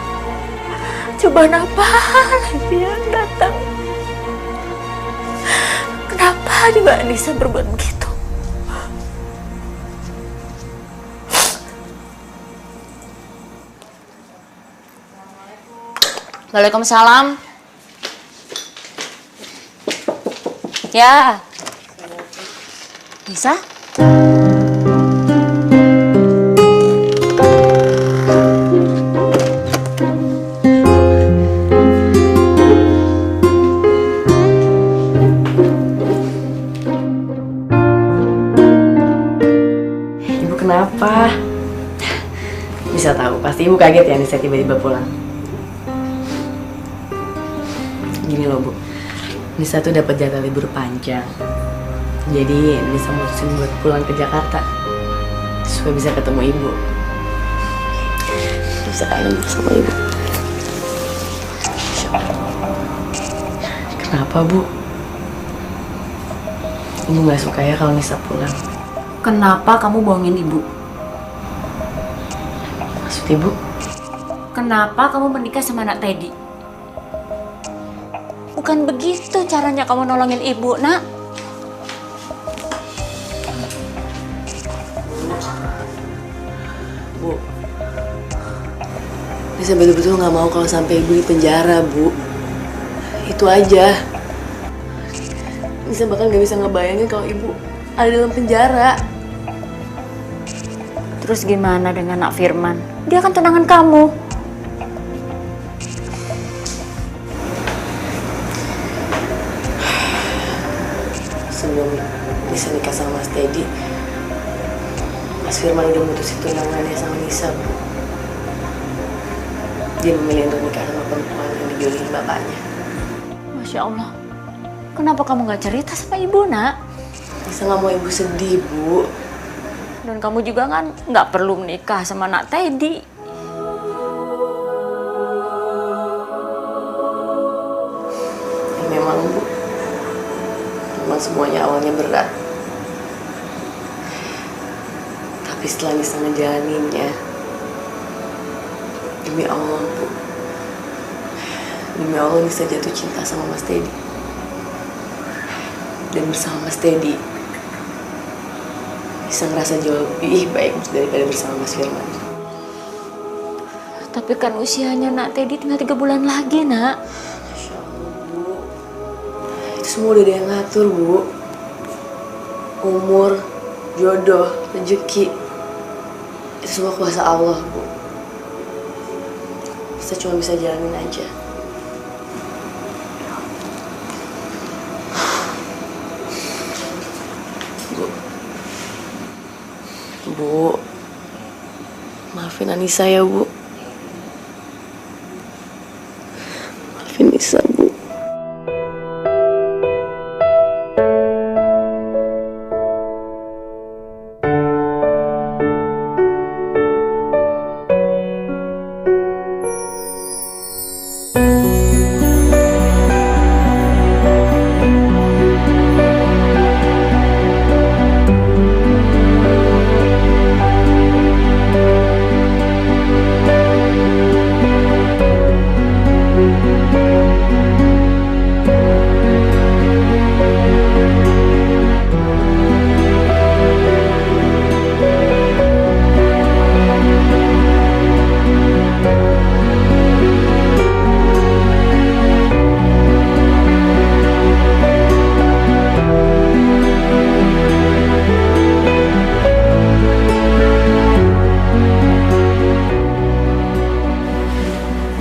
cobaan apa lagi yang datang? Kenapa juga Anissa berbuat begitu? Waalaikumsalam. Ya. Bisa? Kenapa? Bisa tahu, pasti Ibu kaget ya Nisa tiba-tiba pulang. Gini loh Bu, Nisa tuh dapat jatah libur panjang. Jadi Nisa mutusin buat pulang ke Jakarta supaya bisa ketemu Ibu. Bisa kangen sama Ibu. Kenapa Bu? Ibu nggak suka ya kalau Nisa pulang? Kenapa kamu bohongin Ibu? Maksud Ibu? Kenapa kamu menikah sama anak Teddy? Bukan begitu caranya kamu nolongin Ibu, Nak. Bu, Nisa betul-betul nggak mau kalau sampai Ibu di penjara, Bu. Itu aja. Nisa bahkan nggak bisa ngebayangin kalau Ibu ada dalam penjara. Terus gimana dengan Nak Firman? Dia kan tunangan kamu. Sebelum Nisa nikah sama Mas Teddy, Mas Firman udah mutusin tunangannya sama Nisa, Bu. Dia memilih untuk nikah sama perempuan yang dijodohin bapaknya. Masya Allah. Kenapa kamu nggak cerita sama Ibu, Nak? Nisa nggak mau Ibu sedih, Bu. Dan kamu juga kan nggak perlu menikah sama Nak Teddy. Ya, memang Bu, memang semuanya awalnya berat. Tapi setelah Nisa ngejalaninnya, demi Allah Bu, demi Allah Nisa jatuh cinta sama Mas Teddy. Dan bersama Mas Teddy, bisa ngerasa jauh lebih baik daripada bersama Mas Firman. Tapi kan usianya Nak Teddy tinggal 3 bulan lagi, Nak. Masya Allah, Bu. Itu semua udah ada yang ngatur, Bu. Umur, jodoh, rezeki, itu semua kuasa Allah, Bu. Kita cuma bisa jalanin aja. Bu, maafin Anissa ya, Bu. Maafin Nisa, Bu.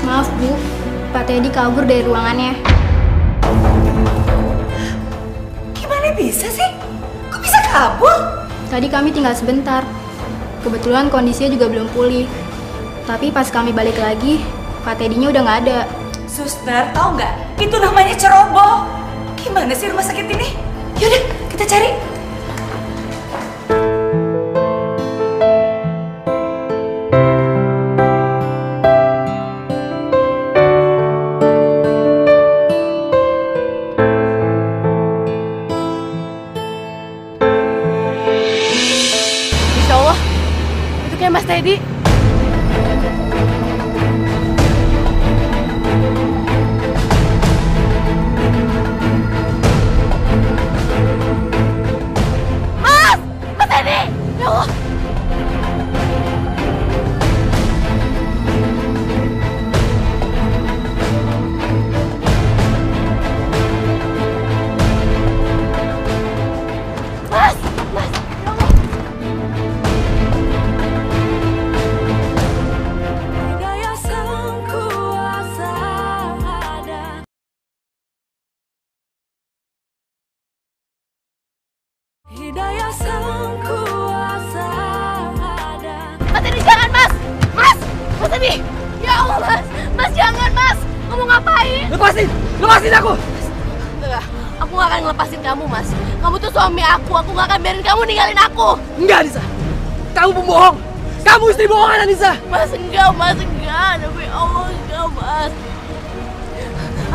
Maaf Bu, Pak Teddy kabur dari ruangannya. Gimana bisa sih? Kok bisa kabur? Tadi kami tinggal sebentar. Kebetulan kondisinya juga belum pulih. Tapi pas kami balik lagi, Pak Teddy-nya udah nggak ada. Suster, tahu nggak? Itu namanya ceroboh. Gimana sih rumah sakit ini? Yaudah, kita cari. Insya Allah, itu kayak Mas Teddy. Mas Teddy! Ya Allah! Mas! Mas! Ya Allah! Mas Teddy, jangan Mas! Mas! Mas Teddy! Ya Allah Mas! Mas jangan Mas! Kamu ngapain? Lepasin! Lepasin aku! Enggak, aku gak akan ngelepasin kamu Mas. Kamu tuh suami aku gak akan biarin kamu ninggalin aku. Enggak, Anissa! Kamu pembohong! Kamu istri bohongan, Anissa! Mas enggak Demi Allah enggak Mas.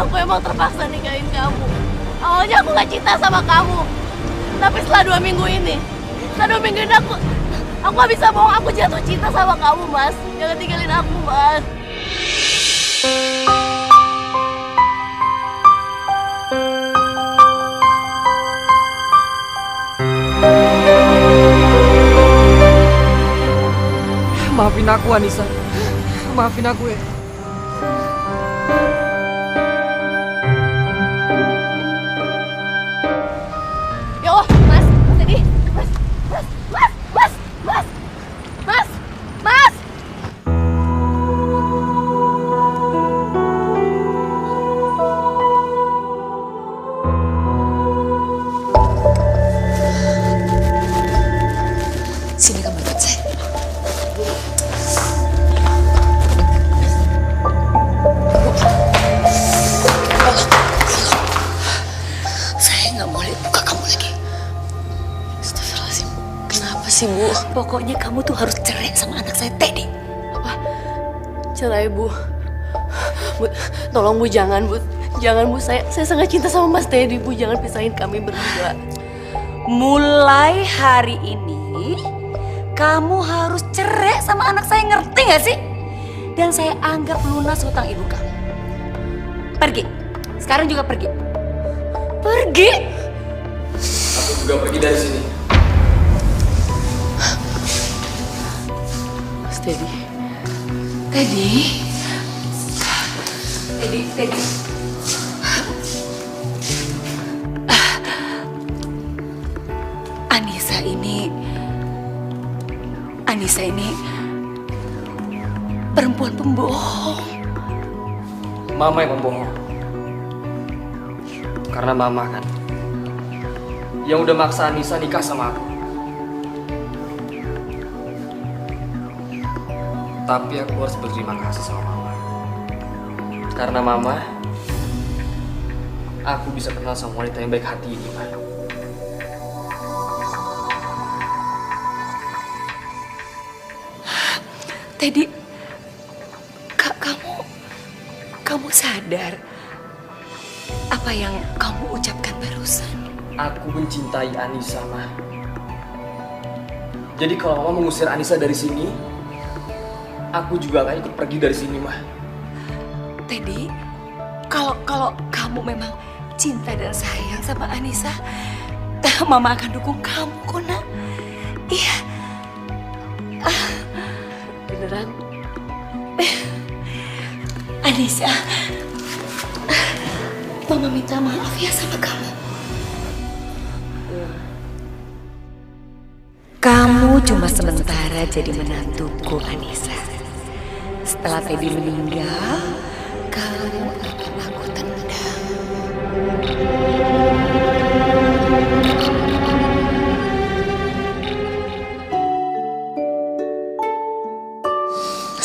Aku emang terpaksa ninggalin kamu. Awalnya aku gak cinta sama kamu. Tapi setelah 2 minggu ini aku gak bisa bohong, aku jatuh cinta sama kamu Mas. Jangan tinggalin aku Mas. Maafin aku, Anissa. Maafin aku ya. Ya Allah, Mas Teddy, Mas. Sini kamu ikut saya. Saya nggak boleh buka kamu lagi. Astagfirullahaladzim. Kenapa sih Bu? Pokoknya kamu tuh harus cerai sama anak saya Teddy. Apa? Cerai Bu. Bu, tolong Bu jangan Bu. Jangan Bu, saya sangat cinta sama Mas Teddy Bu. Jangan pisahin kami berdua. Mulai hari ini kamu harus cerai sama anak saya, ngerti gak sih? Dan saya anggap lunas hutang ibu kamu. Pergi. Sekarang juga pergi. Pergi. Aku juga pergi dari sini. Teddy. Teddy. Anissa ini perempuan pembohong. Mama yang membohong. Karena Mama kan yang udah maksa Anissa nikah sama aku. Tapi aku harus berterima kasih sama Mama. Karena Mama, aku bisa kenal sama wanita yang baik hati ini, Ma. Teddy, kamu sadar apa yang kamu ucapkan barusan? Aku mencintai Anissa, Ma. Jadi kalau Mama mengusir Anissa dari sini, aku juga akan ikut pergi dari sini, Ma. Teddy, kalau kamu memang cinta dan sayang sama Anissa, Mama akan dukung kamu kok, Nak. Iya. Beneran? Anissa, Mama minta maaf ya sama kamu. Kamu cuma sementara jadi menantuku, Anissa. Setelah Teddy meninggal, kamu akan aku tendang.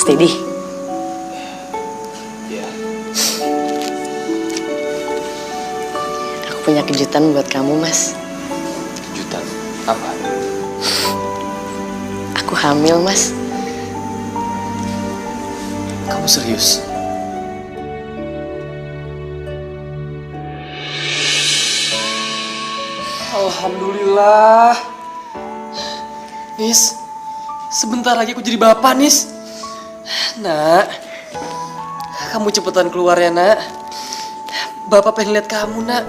Teddy. Iya. Aku punya kejutan buat kamu, Mas. Kejutan? Apa? Aku hamil, Mas. Kamu serius? Alhamdulillah. Nis, sebentar lagi aku jadi bapak, Nis. Nak, kamu cepetan keluar ya, Nak. Bapak pengen lihat kamu, Nak.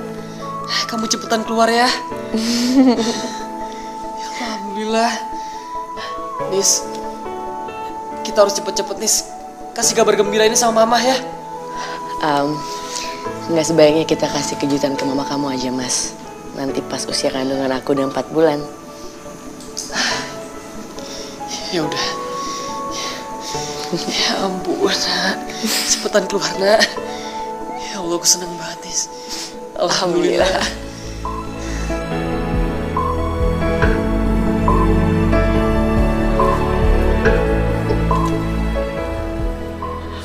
Kamu cepetan keluar ya. Alhamdulillah. Nis, kita harus cepet-cepet, Nis. Kasih kabar gembira ini sama Mama ya. Nggak sebaiknya kita kasih kejutan ke Mama kamu aja, Mas. Nanti pas usia kandungan aku udah 4 bulan. Ya udah. Ya ampun, Nak. Cepetan keluar, Nak. Ya Allah, aku senang banget, Nis. Alhamdulillah.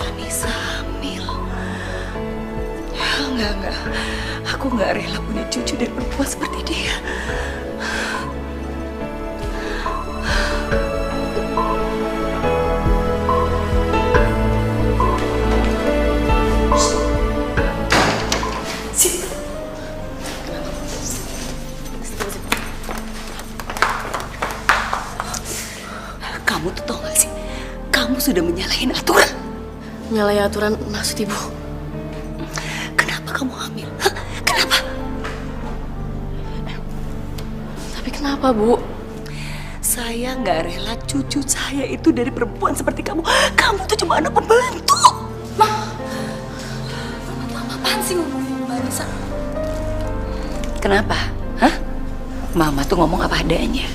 Anissa hamil. Enggak. Aku nggak rela punya cucu dari perempuan seperti dia. Kamu tuh tau gak sih? Kamu sudah menyalahin aturan. Nyalahi aturan maksud Ibu? Kenapa kamu hamil? Hah? Kenapa? Tapi kenapa, Bu? Saya nggak rela cucu saya itu dari perempuan seperti kamu. Kamu tuh cuma anak pembantu. Mama apaan sih ngomongin Mbak Anissa? Kenapa? Hah? Mama tuh ngomong apa adanya.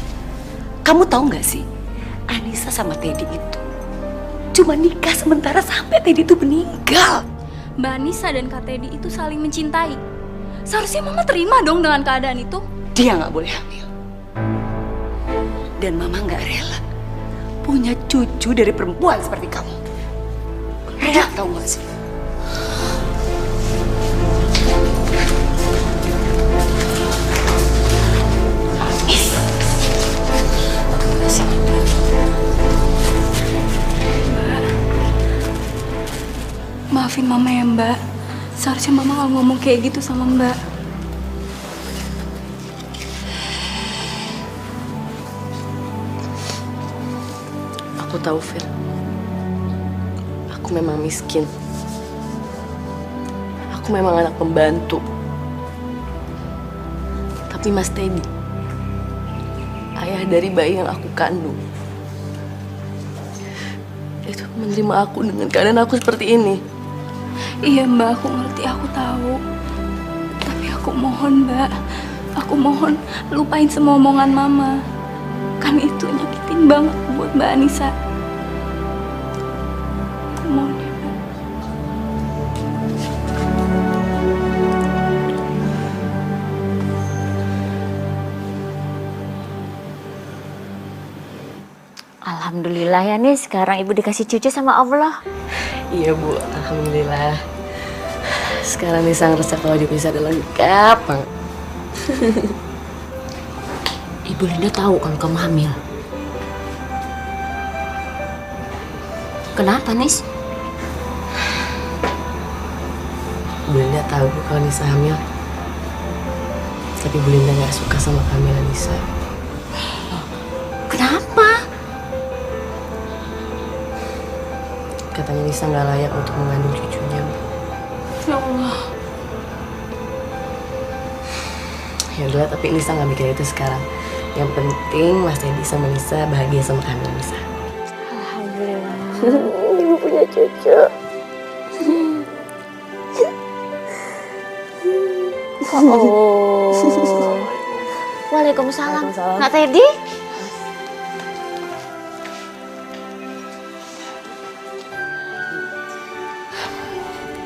Kamu tahu nggak sih? Anissa sama Teddy itu cuma nikah sementara sampai Teddy itu meninggal. Mbak Anissa dan Kak Teddy itu saling mencintai. Seharusnya Mama terima dong dengan keadaan itu. Dia nggak boleh hamil. Dan Mama nggak rela punya cucu dari perempuan seperti kamu. Rela tahu nggak sih? Maafin Mama ya, Mbak. Seharusnya Mama nggak ngomong kayak gitu sama Mbak. Aku tahu, Fir. Aku memang miskin. Aku memang anak pembantu. Tapi Mas Teddy, ayah dari bayi yang aku kandung, itu menerima aku dengan keadaan aku seperti ini. Iya Mbak, aku ngerti, aku tahu. Tapi aku mohon Mbak, aku mohon lupain semua omongan Mama. Kan itu nyakitin banget buat Mbak Anissa. Aku mohon ya Mbak. Alhamdulillah ya nih, sekarang ibu dikasih cucu sama Allah. Iya Bu, alhamdulillah. Sekarang Nisa ngerasa kalau dia bisa ada lengkap banget. Ibu Linda tahu kalau kamu hamil. Kenapa, Nis? Bu Linda tahu kalau Nisa hamil. Tapi Bu Linda nggak suka sama kehamilan Nisa. Kenapa? Katanya Nisa nggak layak untuk mengandung cucunya. Ya Allah. Ya udah, tapi Nisa nggak mikir itu sekarang. Yang penting Mas Teddy sama Nisa bahagia sama kehamilan Nisa. Alhamdulillah. Ibu punya cucu. Oh. Waalaikumsalam. Nak Teddy?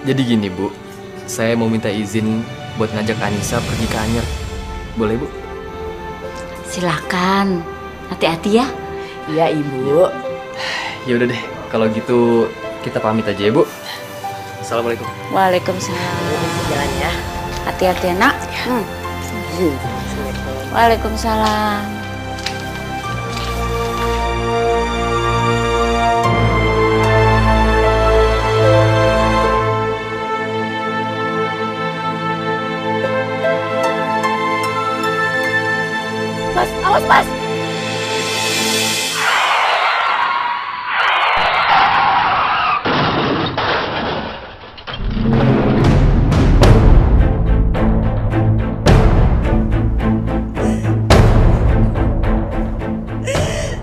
Jadi gini Bu, saya mau minta izin buat ngajak Anissa pergi ke Anyer. Boleh Bu? Silakan. Hati-hati ya. Iya Ibu. Ya udah deh, kalau gitu kita pamit aja ya Bu. Assalamualaikum. Waalaikumsalam. Jalan ya. Hati-hati ya, Nak. Waalaikumsalam. Mas, awas Mas.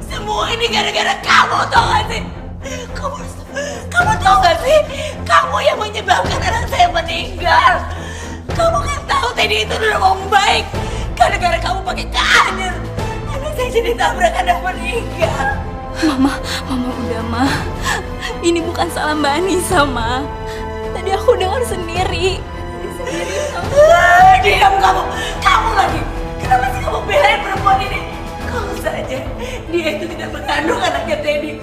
Semua ini gara-gara kamu, tau gak sih? Kamu tau gak sih? Kamu yang menyebabkan anak saya meninggal. Kamu kan tahu Teddy itu udah orang baik. Gara-gara kamu pakai Anyer, anak saya jadi tabrakan dan meninggal. Mama udah, Ma. Ini bukan salah Mbak Anissa, Ma. Tadi aku dengar sendiri. Diam kamu! Kamu lagi! Kenapa sih kamu belain perempuan ini? Kalau saja dia itu tidak mengandung anaknya Teddy,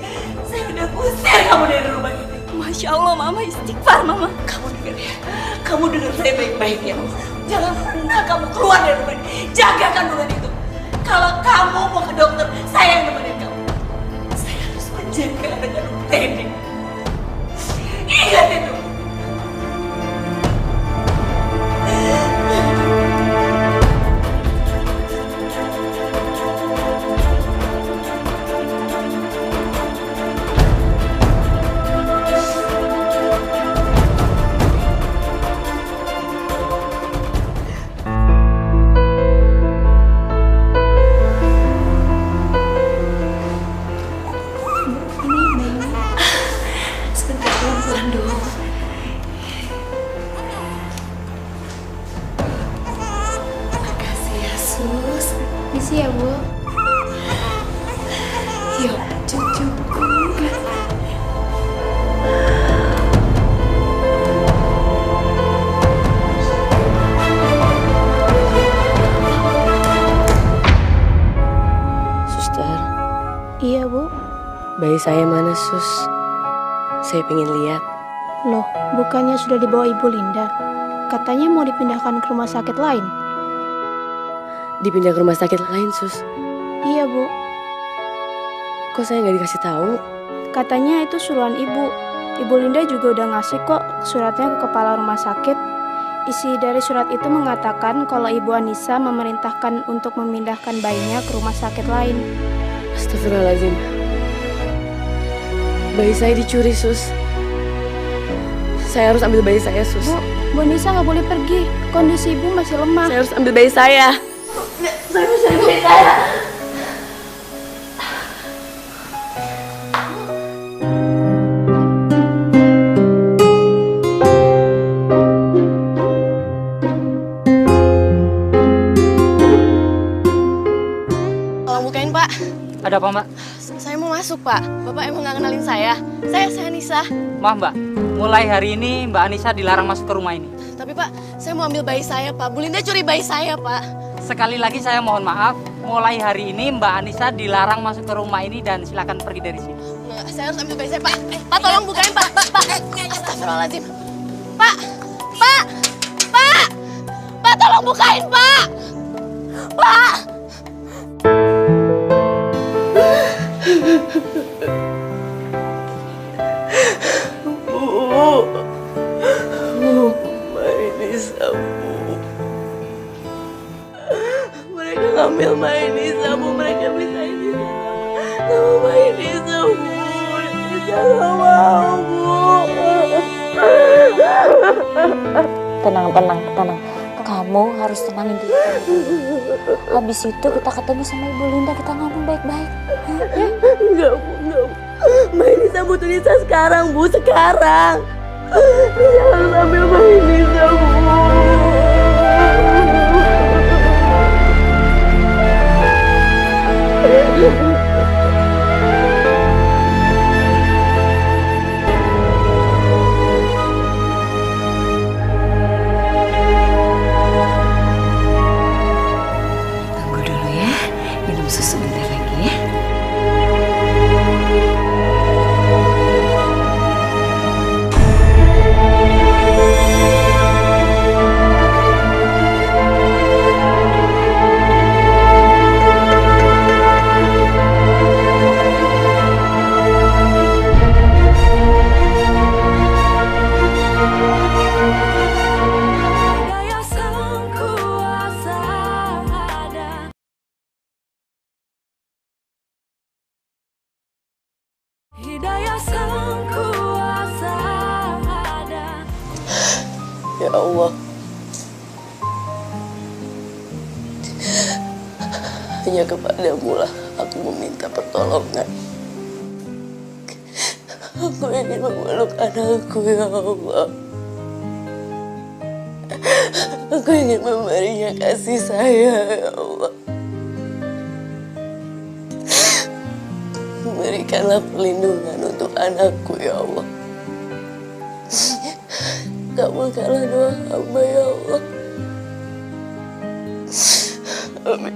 saya udah usir kamu dari rumah ini. Masya Allah, Mama, istighfar, Mama. Kamu dengar ya? Kamu dengar saya baik-baik ya. Jangan pernah kamu keluar dari rumah ini. Jaga kandungan itu. Kalau kamu mau ke dokter, saya yang nemenin kamu. Saya harus menjaga anak kandung Teddy. Ingat itu. Sebentar, pelan-pelan dong. Makasih ya, Sus. Misi ya, Bu. Yuk, cucuku. Suster, Iya, Bu. bayi saya mana Sus? Saya pengen lihat. Loh, bukannya sudah dibawa Ibu Linda? Katanya mau dipindahkan ke rumah sakit lain. Dipindah ke rumah sakit lain Sus. Iya, Bu. Kok saya nggak dikasih tahu? Katanya itu suruhan Ibu. Ibu Linda juga udah ngasih kok suratnya ke kepala rumah sakit. Isi dari surat itu mengatakan kalau Ibu Anissa memerintahkan untuk memindahkan bayinya ke rumah sakit lain. Astagfirullahaladzim. Bayi saya dicuri Sus. Saya harus ambil bayi saya Sus. Bu Anissa nggak boleh pergi. Kondisi Ibu masih lemah. Saya harus ambil bayi saya. Saya harus ambil bayi saya. Tolong bukain, Pak. Ada apa, Mbak? Saya mau masuk, Pak. Bapak emang nggak kenalin saya. Saya Anissa. Maaf, Mbak. Mulai hari ini Mbak Anissa dilarang masuk ke rumah ini. Tapi, Pak, saya mau ambil bayi saya, Pak. Bu Linda curi bayi saya, Pak. Sekali lagi saya mohon maaf. Mulai hari ini Mbak Anissa dilarang masuk ke rumah ini dan silakan pergi dari sini. Nggak, saya harus ambil bayi saya, Pak. Pak, tolong bukain, Pak. Pak. Astagfirullahaladzim. Pak. Pak. Pak. Pak, tolong bukain, Pak. Pak. Mainisa, Bu. Mereka ngambil Mainisa, Bu. Mereka bisa ini sama Mainisa, Bu. Mainisa gak mau, Bu. Tenang. Kamu harus tenangin diri. Habis itu kita ketemu sama Ibu Linda, kita ngomong baik-baik. Ya? Enggak, Bu. Mainisa butuh Nisa sekarang, Bu. Sekarang. Nisa harus ambil Mainisa, Bu. Tunggu dulu ya, minum susu bentar lagi ya. Ya Allah, hanya kepadamu lah aku meminta pertolongan. Aku ingin memeluk anakku, ya Allah. Aku ingin memberinya kasih sayang, ya Allah. Berikanlah perlindungan untuk anakku, ya Allah. Kabulkanlah doa hamba, ya Allah. Amin.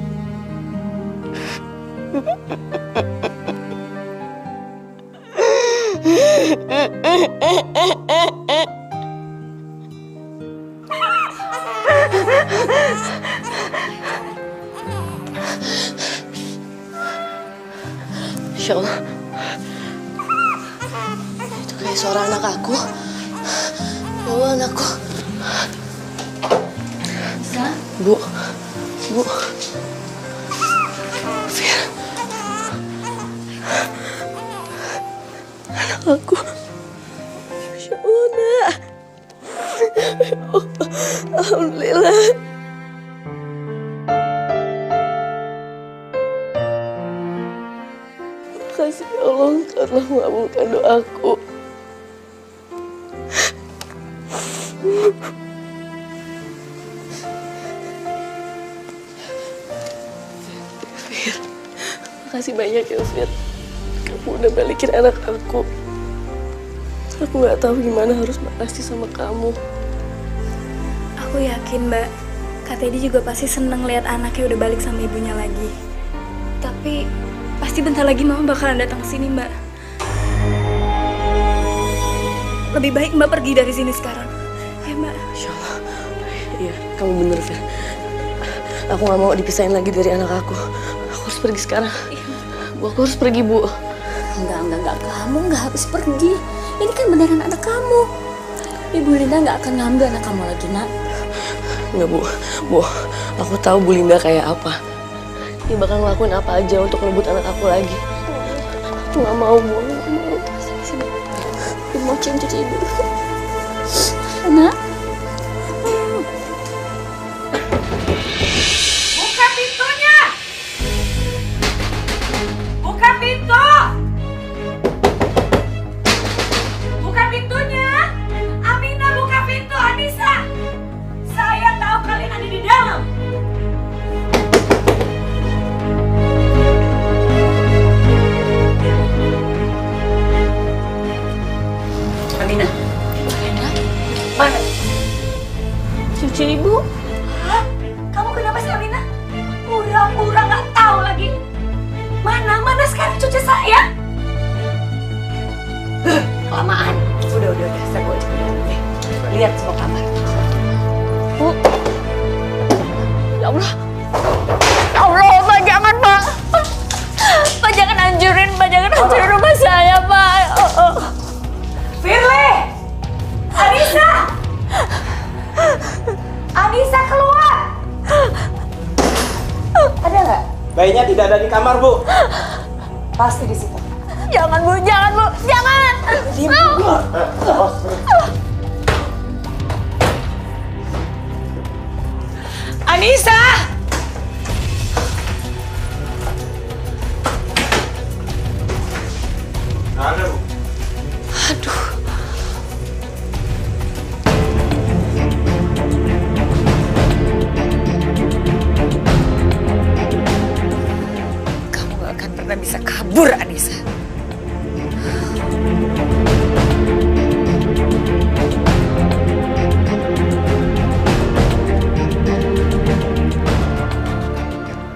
Insya Allah. Itu kayak suara anak aku. Ya Allah, anakku. Bu. Fir. Anak aku. Masya Allah, nak. Alhamdulillah. Makasih ya Allah, Engkau telah mengabulkan doaku. Fir, makasih banyak ya, Fir. Kamu udah balikin anak aku. Aku gak tahu gimana harus makasih sama kamu. Aku yakin, Mbak, Kak Teddy juga pasti seneng lihat anaknya udah balik sama ibunya lagi. Tapi pasti bentar lagi Mama bakalan datang ke sini, Mbak. Lebih baik Mbak pergi dari sini sekarang. Ya, Mbak. Insya Allah. Iya, kamu bener, Fir. Aku gak mau dipisahin lagi dari anak aku. Aku harus pergi sekarang. Bu, aku harus pergi, Bu. Enggak. Kamu nggak harus pergi. Ini kan beneran anak kamu. Ibu Linda nggak akan ngambil anak kamu lagi, nak. Enggak, Bu. Bu, aku tahu Bu Linda kayak apa. Dia bakal ngelakuin apa aja untuk merebut anak aku lagi. Aku gak mau, Bu. Aku gak mau. Sini. Dia mau cium cuci dulu. Nak. Buka pintunya! Buka pintu! Buka pintunya! Amina, buka pintu, Anissa! Saya tahu kalian ada di dalam. lihat semua kamar. Bu. Ya Allah. Ya Allah, Pak, jangan, Pak. Pak, jangan hancurin rumah saya, Pak. Firly! Anissa! Anissa keluar! Ada nggak? Bayinya tidak ada di kamar, Bu. Pasti di situ. Jangan, Bu, jangan. Diam, Bu. Anissa! Ada, Bu. Aduh. Kamu gak akan pernah bisa kabur, Anissa.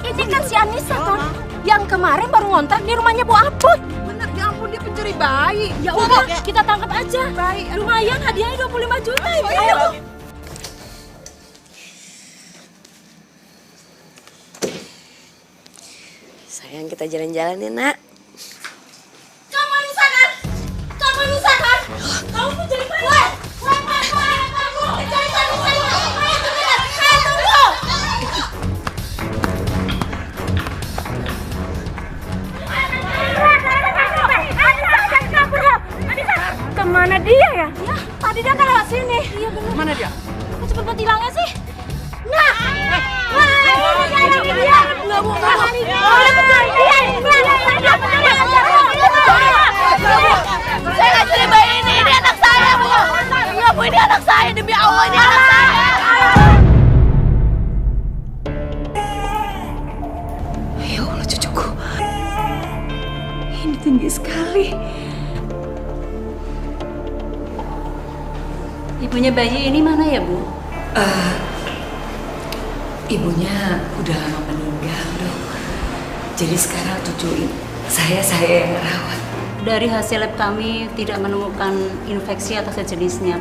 Ini kan si Anissa kan, yang kemarin baru ngontrak di rumahnya Bu Aput. Bener, ya ampun dia pencuri bayi. Ya udah, kita tangkap aja. Bayi. Lumayan hadiahnya 25 juta. Ayo. Sayang, kita jalan-jalan ya, Nak. Kamu Anissa kan? Kamu mencuri bayi. Kemana dia ya? Ya, tadi dia kan lewat sini. Iya benar. Mana dia? Kok cepet hilangnya sih? Nah, ini dia. Nggak mau saya nggak curi bayi ini anak saya, Bu. Nggak, Bu, ini anak saya, demi Allah ini anak saya. Ya Allah, cucuku. Ini tinggi sekali. Ibunya bayi ini mana ya, Bu? Ibunya udah lama meninggal, Dok. Jadi sekarang cucu saya yang merawat. Dari hasil lab kami tidak menemukan infeksi atau sejenisnya.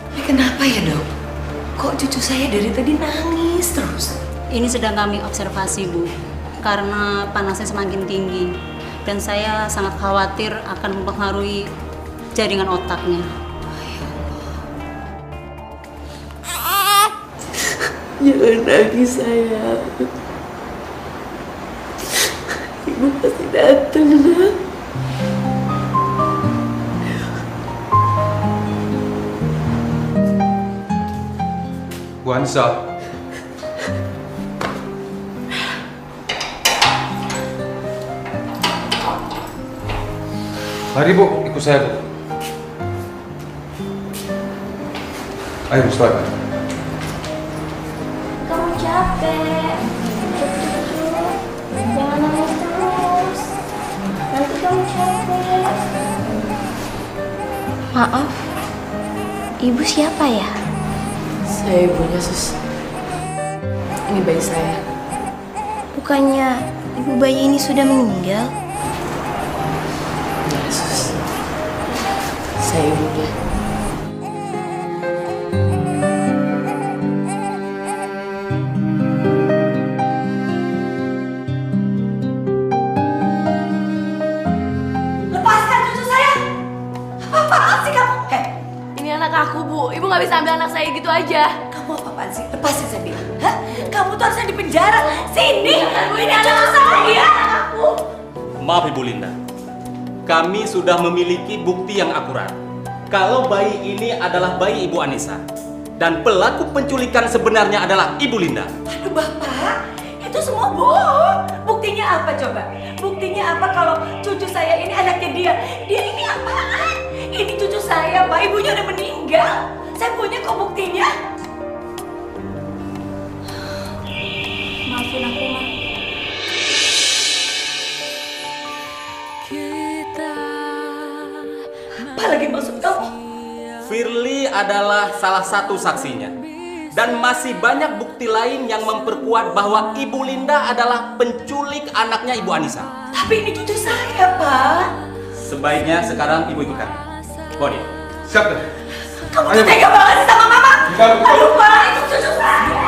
Tapi kenapa ya, Dok? Kok cucu saya dari tadi nangis terus? Ini sedang kami observasi, Bu. Karena panasnya semakin tinggi. Dan saya sangat khawatir akan mempengaruhi jaringan otaknya. Jangan nangis, sayang. Ibu pasti datang, Nak. Bu Anissa. Mari, Bu, ikut saya, Bu. Ayo, Mustafa. Kamu capek. Jangan nangis terus. Nanti kamu capek. Maaf, ibu siapa ya? Saya ibunya, Sus. Ini bayi saya. Bukannya ibu bayi ini sudah meninggal? Ya, Sus. Saya ibunya. Lepaskan cucu saya! Apa-apaan sih kamu? Ini anak aku, Bu. Ibu nggak bisa ambil anak saya gitu aja. Kamu apa-apaan sih? Lepasin saya bilang. Hah? Kamu tuh harusnya di penjara. Sini! Ini anak saya! Aku! Maaf, Ibu Linda. Kami sudah memiliki bukti yang akurat. Kalau bayi ini adalah bayi Ibu Anissa. Dan pelaku penculikan sebenarnya adalah Ibu Linda. Aduh, Bapak, itu semua bohong. Buktinya apa coba? Buktinya apa kalau cucu saya ini anaknya dia? Dia ini apaan? Ini cucu saya, Pak. Ibunya udah meninggal. Saya punya kok buktinya. Maafin aku, Ma. Apa lagi maksud kamu? Firly adalah salah satu saksinya. Dan masih banyak bukti lain yang memperkuat bahwa Ibu Linda adalah penculik anaknya Ibu Anissa. Tapi ini cucu saya, Pak. Sebaiknya sekarang Ibu ikut kami. Bawa dia. Siap deh. Kamu tuh tega banget sih sama mama. Enggak, Bu. Aduh, Pak, itu cucu saya.